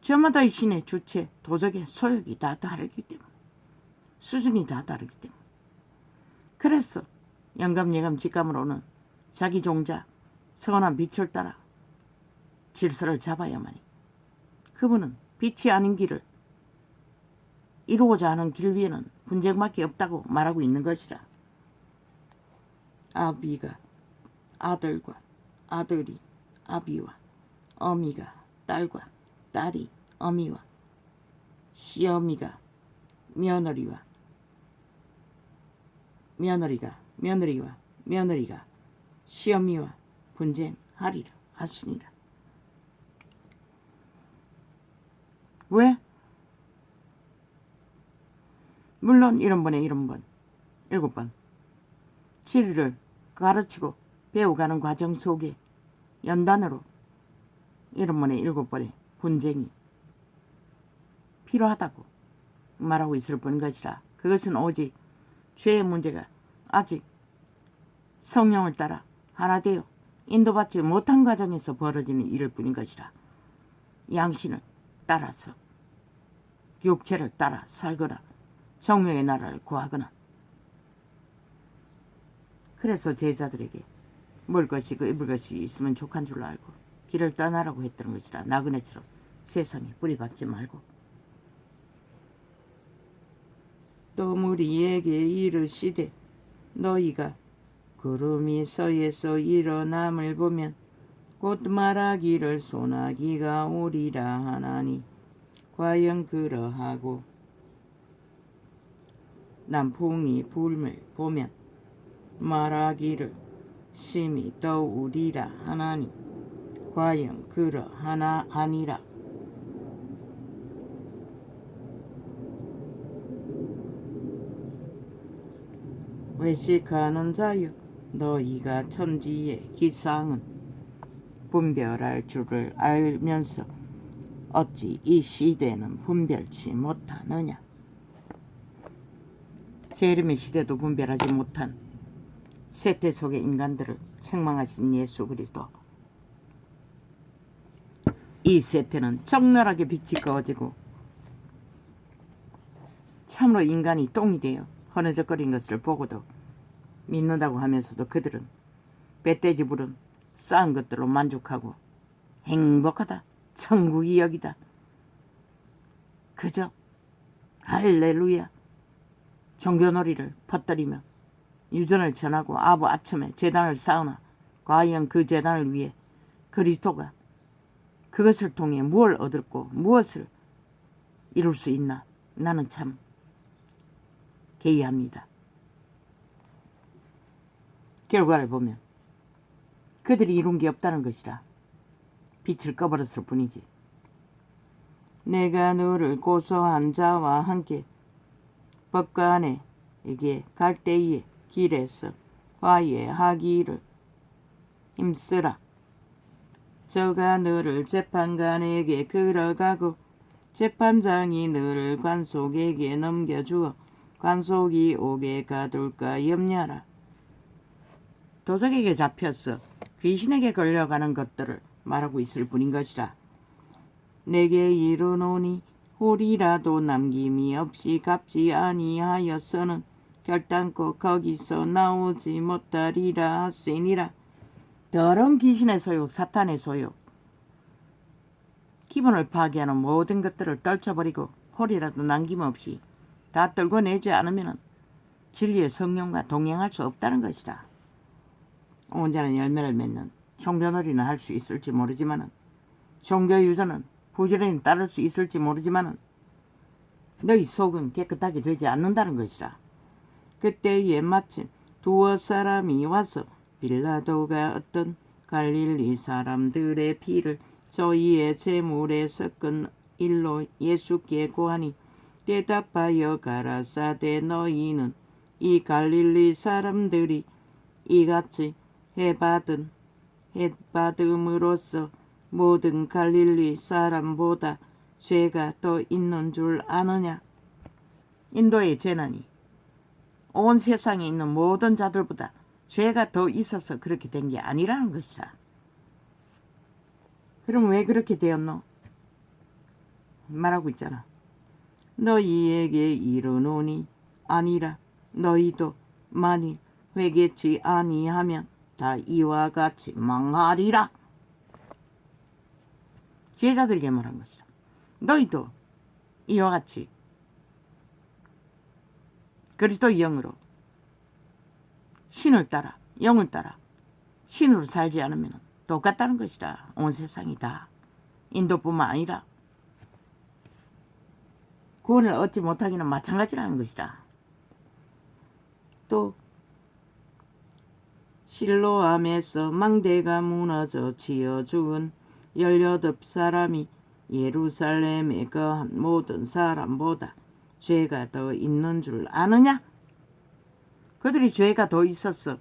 저마다의 신의 주체, 도적의 소욕이 다 다르기 때문에, 수준이 다 다르기 때문에. 그래서 영감, 예감, 직감으로는 자기 종자 선한 빛을 따라 질서를 잡아야만이. 그분은 빛이 아닌 길을 이루고자 하는 길 위에는 분쟁밖에 없다고 말하고 있는 것이다. 아비가 아들과 아들이 아비와 어미가 딸과 딸이 어미와 시어미가 며느리와 며느리가 며느리와 며느리가 시어미와 분쟁하리라 하시니라. 왜? 물론 1번에 1번 7번 7일을 가르치고 배워가는 과정 속에 연단으로 1번에 7번의 분쟁이 필요하다고 말하고 있을 뿐인 것이라. 그것은 오직 죄의 문제가 아직 성령을 따라 하나 되어 인도받지 못한 과정에서 벌어지는 일일 뿐인 것이라. 양신을 따라서 육체를 따라 살거나 성령의 나라를 구하거나. 그래서 제자들에게 먹을 것이고 입을 것이 있으면 족한 줄로 알고 길을 떠나라고 했던 것이라. 나그네처럼 세상에 뿌리박지 말고. 또 무리에게 이르시되 너희가 구름이 서에서 일어남을 보면 곧 말하기를 소나기가 오리라 하나니 과연 그러하고 남풍이 불을 보면 말하기를 심히 더우리라 하나니 과연 그러하나 아니라. 외식하는 자여 너희가 천지의 기상은 분별할 줄을 알면서 어찌 이 시대는 분별치 못하느냐. 재림의 시대도 분별하지 못한 세태 속의 인간들을 책망하신 예수 그리스도. 이 세태는 적나라하게 빛이 꺼지고 참으로 인간이 똥이 되어 허느적거린 것을 보고도 믿는다고 하면서도 그들은 뱃돼지 부른 쌓은 것들로 만족하고 행복하다, 천국이 여기다, 그저 할렐루야 종교놀이를 퍼뜨리며 유전을 전하고 아부 아첨에 제단을 쌓으나 과연 그 제단을 위해 그리스도가 그것을 통해 무엇을 얻었고 무엇을 이룰 수 있나. 나는 참 개의합니다. 결과를 보면 그들이 이룬 게 없다는 것이라 빛을 꺼버렸을 뿐이지. 내가 너를 고소한 자와 함께 법관에게 갈 때에 길에서 화해하기를 힘쓰라. 저가 너를 재판관에게 끌어가고 재판장이 너를 관속에게 넘겨주어 관속이 오게 가둘까 염려하라. 도적에게 잡혀서 귀신에게 걸려가는 것들을 말하고 있을 뿐인 것이라. 내게 이르노니 홀이라도 남김이 없이 갚지 아니하여서는 결단코 거기서 나오지 못하리라 하시니라. 더러운 귀신의 소욕, 사탄의 소욕, 기분을 파괴하는 모든 것들을 떨쳐버리고 홀이라도 남김없이 다 떨궈내지 않으면 진리의 성령과 동행할 수 없다는 것이다. 온전한 열매를 맺는 종교놀이는 할 수 있을지 모르지만 종교유전은 부지런히 따를 수 있을지 모르지만 너희 속은 깨끗하게 되지 않는다는 것이라. 그때에 마침 두어 사람이 와서 빌라도가 어떤 갈릴리 사람들의 피를 저희의 제물에 섞은 일로 예수께 고하니 대답하여 가라사대 너희는 이 갈릴리 사람들이 이같이 해받음으로써 모든 갈릴리 사람보다 죄가 더 있는 줄 아느냐. 인도의 재난이 온 세상에 있는 모든 자들보다 죄가 더 있어서 그렇게 된 게 아니라는 것이다. 그럼 왜 그렇게 되었노? 말하고 있잖아. 너희에게 이르노니 아니라 너희도 만일 회개치 아니하면 다 이와 같이 망하리라. 제자들에게 말한 것이다. 너희도 이와 같이 그리스도의 영으로 신을 따라 영을 따라 신으로 살지 않으면 똑같다는 것이다. 온 세상이 다. 인도뿐만 아니라 구원을 얻지 못하기는 마찬가지라는 것이다. 또 실로암에서 망대가 무너져 치어 죽은 18사람이 예루살렘에 거한 모든 사람보다 죄가 더 있는 줄 아느냐? 그들이 죄가 더 있었어.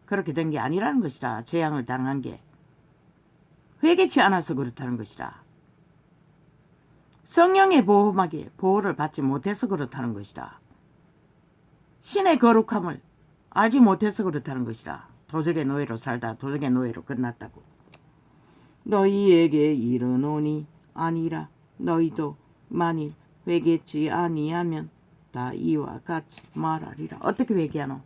그렇게 된 게 아니라는 것이다. 재앙을 당한 게. 회개치 않아서 그렇다는 것이다. 성령의 보호막에 보호를 받지 못해서 그렇다는 것이다. 신의 거룩함을 알지 못해서 그렇다는 것이다. 도적의 노예로 살다 도적의 노예로 끝났다고. 너희에게 이르노니 아니라 너희도 만일 회개치 아니하면 다 이와 같이 말하리라. 어떻게 회개하노?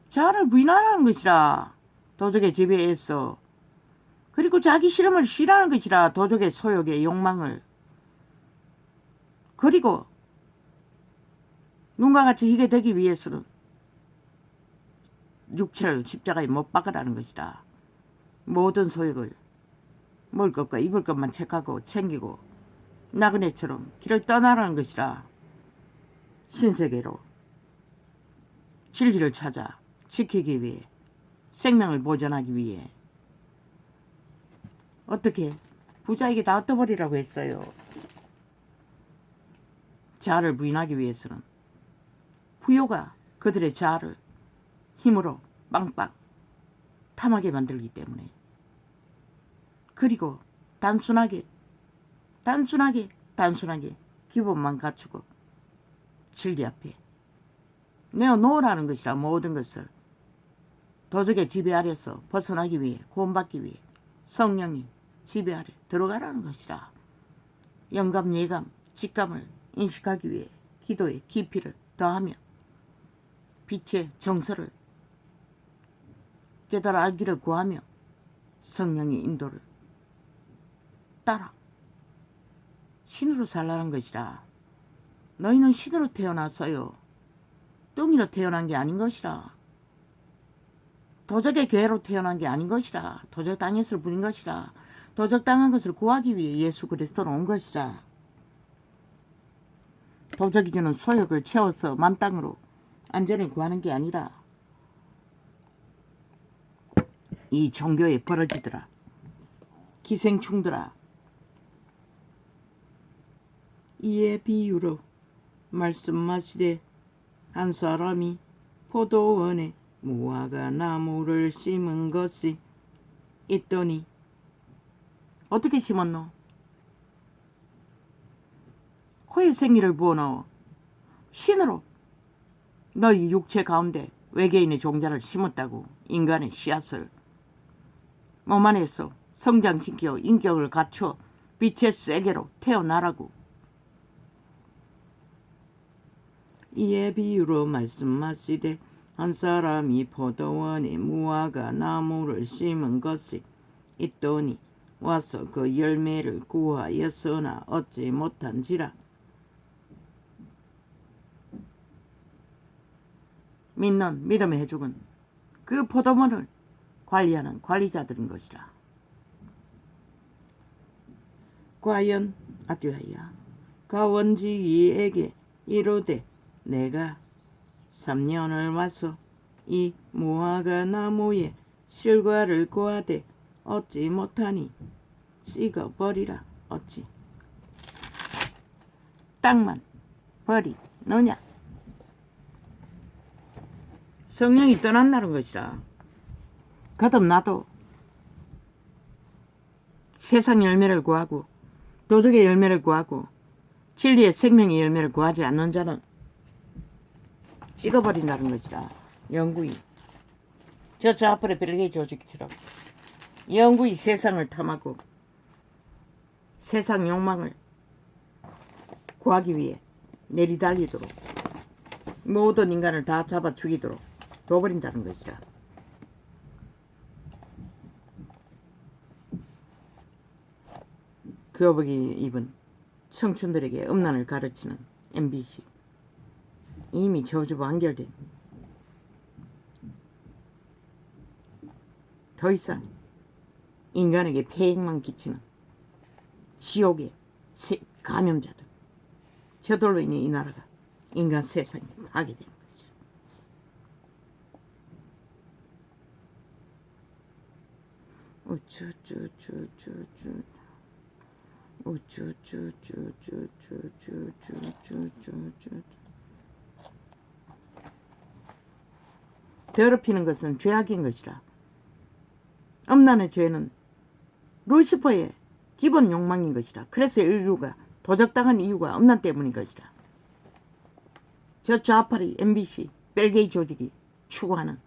자아를 부인하라는 것이라. 도적의 지배에서. 그리고 자기 싫음을 싫어하는 것이라. 도적의 소욕의 욕망을. 그리고 눈과 같이 이게 되기 위해서는 육체를 십자가에 못 박으라는 것이라. 모든 소욕을 먹을 것과 입을 것만 책하고 챙기고 나그네처럼 길을 떠나라는 것이라. 신세계로 진리를 찾아 지키기 위해, 생명을 보존하기 위해. 어떻게 부자에게 다 떠버리라고 했어요. 자아를 부인하기 위해서는 부요가 그들의 자아를 힘으로 빵빵 탐하게 만들기 때문에. 그리고 단순하게 기본만 갖추고 진리 앞에 내어놓으라는 것이라. 모든 것을 도적의 지배 아래서 벗어나기 위해, 구원받기 위해 성령님 지배 아래 들어가라는 것이라. 영감, 예감, 직감을 인식하기 위해 기도의 깊이를 더하며 빛의 정서를 깨달아 알기를 구하며 성령의 인도를 따라 신으로 살라는 것이라. 너희는 신으로 태어났어요. 뚱이로 태어난 게 아닌 것이라. 도적의 괴로 태어난 게 아닌 것이라. 도적당했을 뿐인 것이라. 도적당한 것을 구하기 위해 예수 그리스도로 온 것이라. 도적이 주는 소욕을 채워서 만땅으로 안전을 구하는 게 아니라. 이 종교에 벌어지더라. 기생충들아, 이에 비유로 말씀하시되 한 사람이 포도원에 무화과 나무를 심은 것이 있더니. 어떻게 심었노? 코에 생기를 부어넣어 신으로 너희 육체 가운데 외계인의 종자를 심었다고. 인간의 씨앗을 몸 안에서 성장시켜 인격을 갖춰 빛의 세계로 태어나라고. 이에 비유로 말씀하시되 한 사람이 포도원에 무화과 나무를 심은 것이 있더니 와서 그 열매를 구하였으나 얻지 못한지라. 믿는 믿음의 해죽은 그 포도원을 관리하는 관리자들인 것이라. 과연 아듀하야 가원지기에게 이르되 내가 3년을 와서 이 무화과 나무에 실과를 구하되 얻지 못하니 찍어버리라. 어찌 땅만 버리느냐. 성령이 떠난다는 것이라. 거듭나도 세상 열매를 구하고 도적의 열매를 구하고 진리의 생명의 열매를 구하지 않는 자는 찍어버린다는 것이라. 영구히 저 앞으로 벨기에 조직처럼 영구히 세상을 탐하고 세상 욕망을 구하기 위해 내리달리도록 모든 인간을 다 잡아 죽이도록 둬버린다는 것이라. 교복이 입은 청춘들에게 음란을 가르치는 MBC. 이미 저주 완결된, 더 이상 인간에게 폐행만 끼치는 지옥의 감염자들. 저들로 인해 이 나라가, 인간 세상이 파괴된 것이죠. 더럽히는 것은 죄악인 것이라. 음란의 죄는 루시퍼의 기본 욕망인 것이라. 그래서 인류가 도적당한 이유가 음란 때문인 것이라. 저 좌파리 MBC 벨게이 조직이 추구하는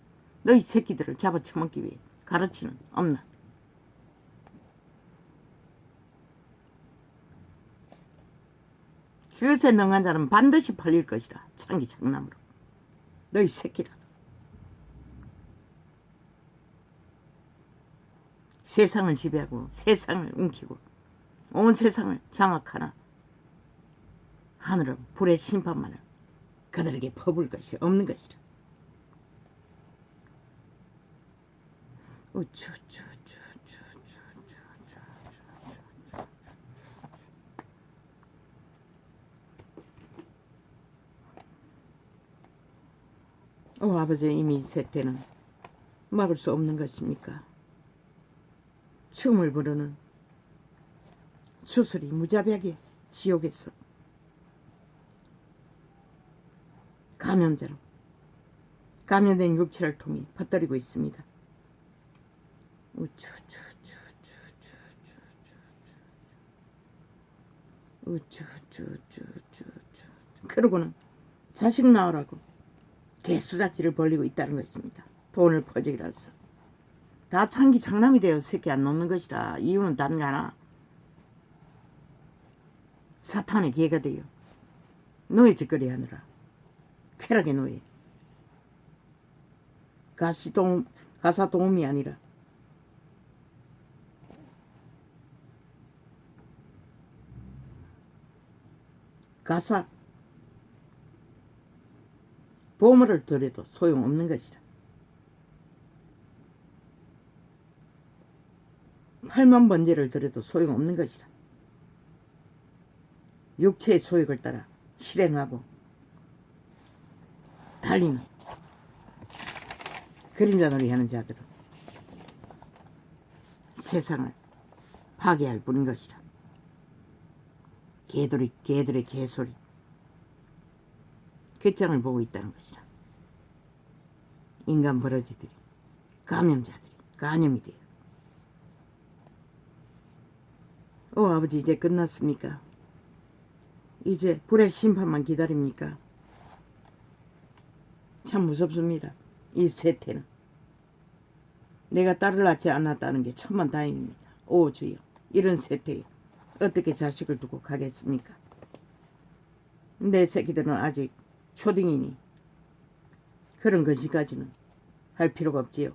너희 새끼들을 잡아쳐먹기 위해 가르치는 음란. 그것에 능한 자는 반드시 팔릴 것이라. 창기 장남으로. 너희 새끼라. 세상을 지배하고 세상을 움키고 온 세상을 장악하나 하늘은 불의 심판만을 그들에게 퍼부을 것이 없는 것이라. 아버지 이미 세태는 막을 수 없는 것입니까? 춤을 부르는 수술이 무자비하게 지옥에서 감염자로 감염된 육체를 통해 퍼뜨리고 있습니다. 그러고는 자식 낳으라고 개수작질을 벌리고 있다는 것입니다. 돈을 퍼지기라서. 다 창기 장남이 되어 새끼 안 놓는 것이라. 이유는 다른 거 하나. 사탄의 개가 되어 노예 짓거리 하느라. 쾌락의 노예. 가사 도움이 아니라 가사 보물을 들여도 소용없는 것이라. 8만 번제를 들여도 소용없는 것이라. 육체의 소욕을 따라 실행하고 달리는 그림자 놀이 하는 자들은 세상을 파괴할 뿐인 것이라. 개들의 개소리 끝장을 보고 있다는 것이라. 인간 버러지들이 감염자들이 간염이 돼요. 아버지 이제 끝났습니까? 이제 불의 심판만 기다립니까? 참 무섭습니다. 이 세태는 내가 딸을 낳지 않았다는 게 천만다행입니다. 오 주여, 이런 세태에 어떻게 자식을 두고 가겠습니까? 내 새끼들은 아직 초딩이니 그런 것이까지는 할 필요가 없지요.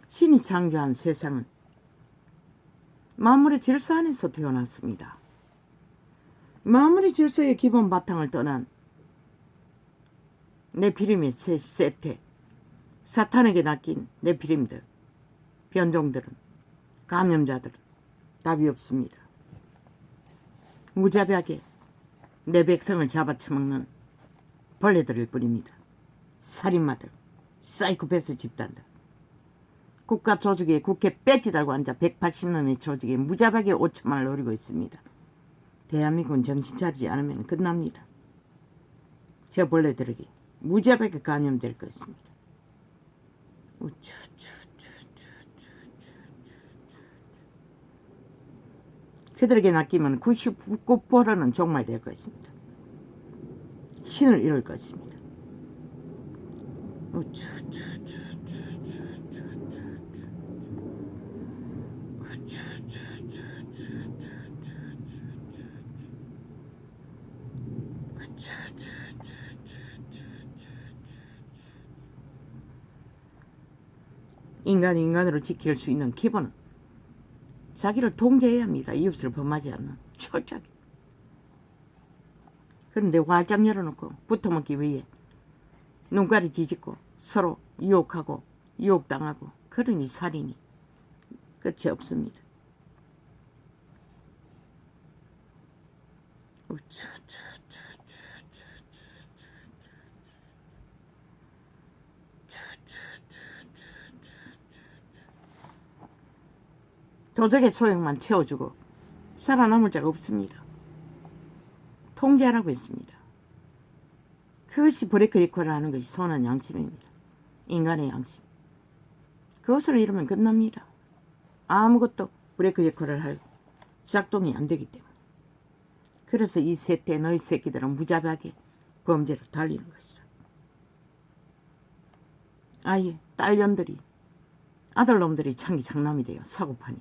신이 창조한 세상은 만물의 질서 안에서 태어났습니다. 만물의 질서의 기본 바탕을 떠난 네피림의 세태, 사탄에게 낚인 네피림들, 변종들은, 감염자들은 답이 없습니다. 무자비하게 내 백성을 잡아쳐먹는 벌레들일 뿐입니다. 살인마들, 사이코패스 집단들, 국가 조직에 국회 배지 달고 앉아 180년의 조직에 무자비하게 5천만을 노리고 있습니다. 대한민국은 정신 차리지 않으면 끝납니다. 저 벌레들에게 무자비하게 감염될 것입니다. 그들에게 낚이면 99%는 종말될 것입니다. 신을 잃을 것입니다. 인간이 인간으로 지킬 수 있는 기본은 자기를 통제해야 합니다. 이웃을 범하지 않는 철저하게. 그런데 활짝 열어놓고 붙어먹기 위해 눈깔이 뒤집고 서로 유혹하고 유혹당하고 그러니 살인이 끝이 없습니다. 도적의 소용만 채워주고 살아남을 자가 없습니다. 통제하라고 했습니다. 그것이 브레이크 역할을 하는 것이 선한 양심입니다. 인간의 양심. 그것을 잃으면 끝납니다. 아무것도 브레이크 역할을 할 작동이 안 되기 때문에. 그래서 이 세태 너희 새끼들은 무자비하게 범죄로 달리는 것이라. 아예 딸년들이 아들놈들이 창기 장남이 되어 사고파니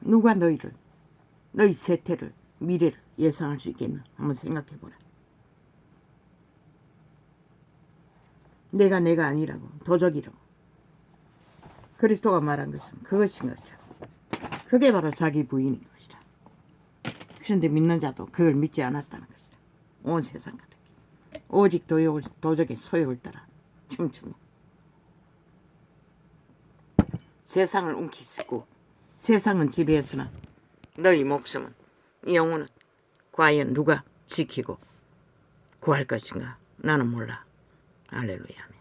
누가 너희 세태를 미래를 예상할 수 있겠나? 한번 생각해보라. 내가 아니라고 도적이라고 그리스도가 말한 것은 그것인 것이라. 그게 바로 자기 부인인 것이라. 그런데 믿는 자도 그걸 믿지 않았다는 것이라. 온 세상 가득히 오직 도적의 소욕을 따라 춤추며 세상을 움키쓰고 세상은 지배했으나 너희 목숨은 영혼은 과연 누가 지키고 구할 것인가? 나는 몰라. 할렐루야.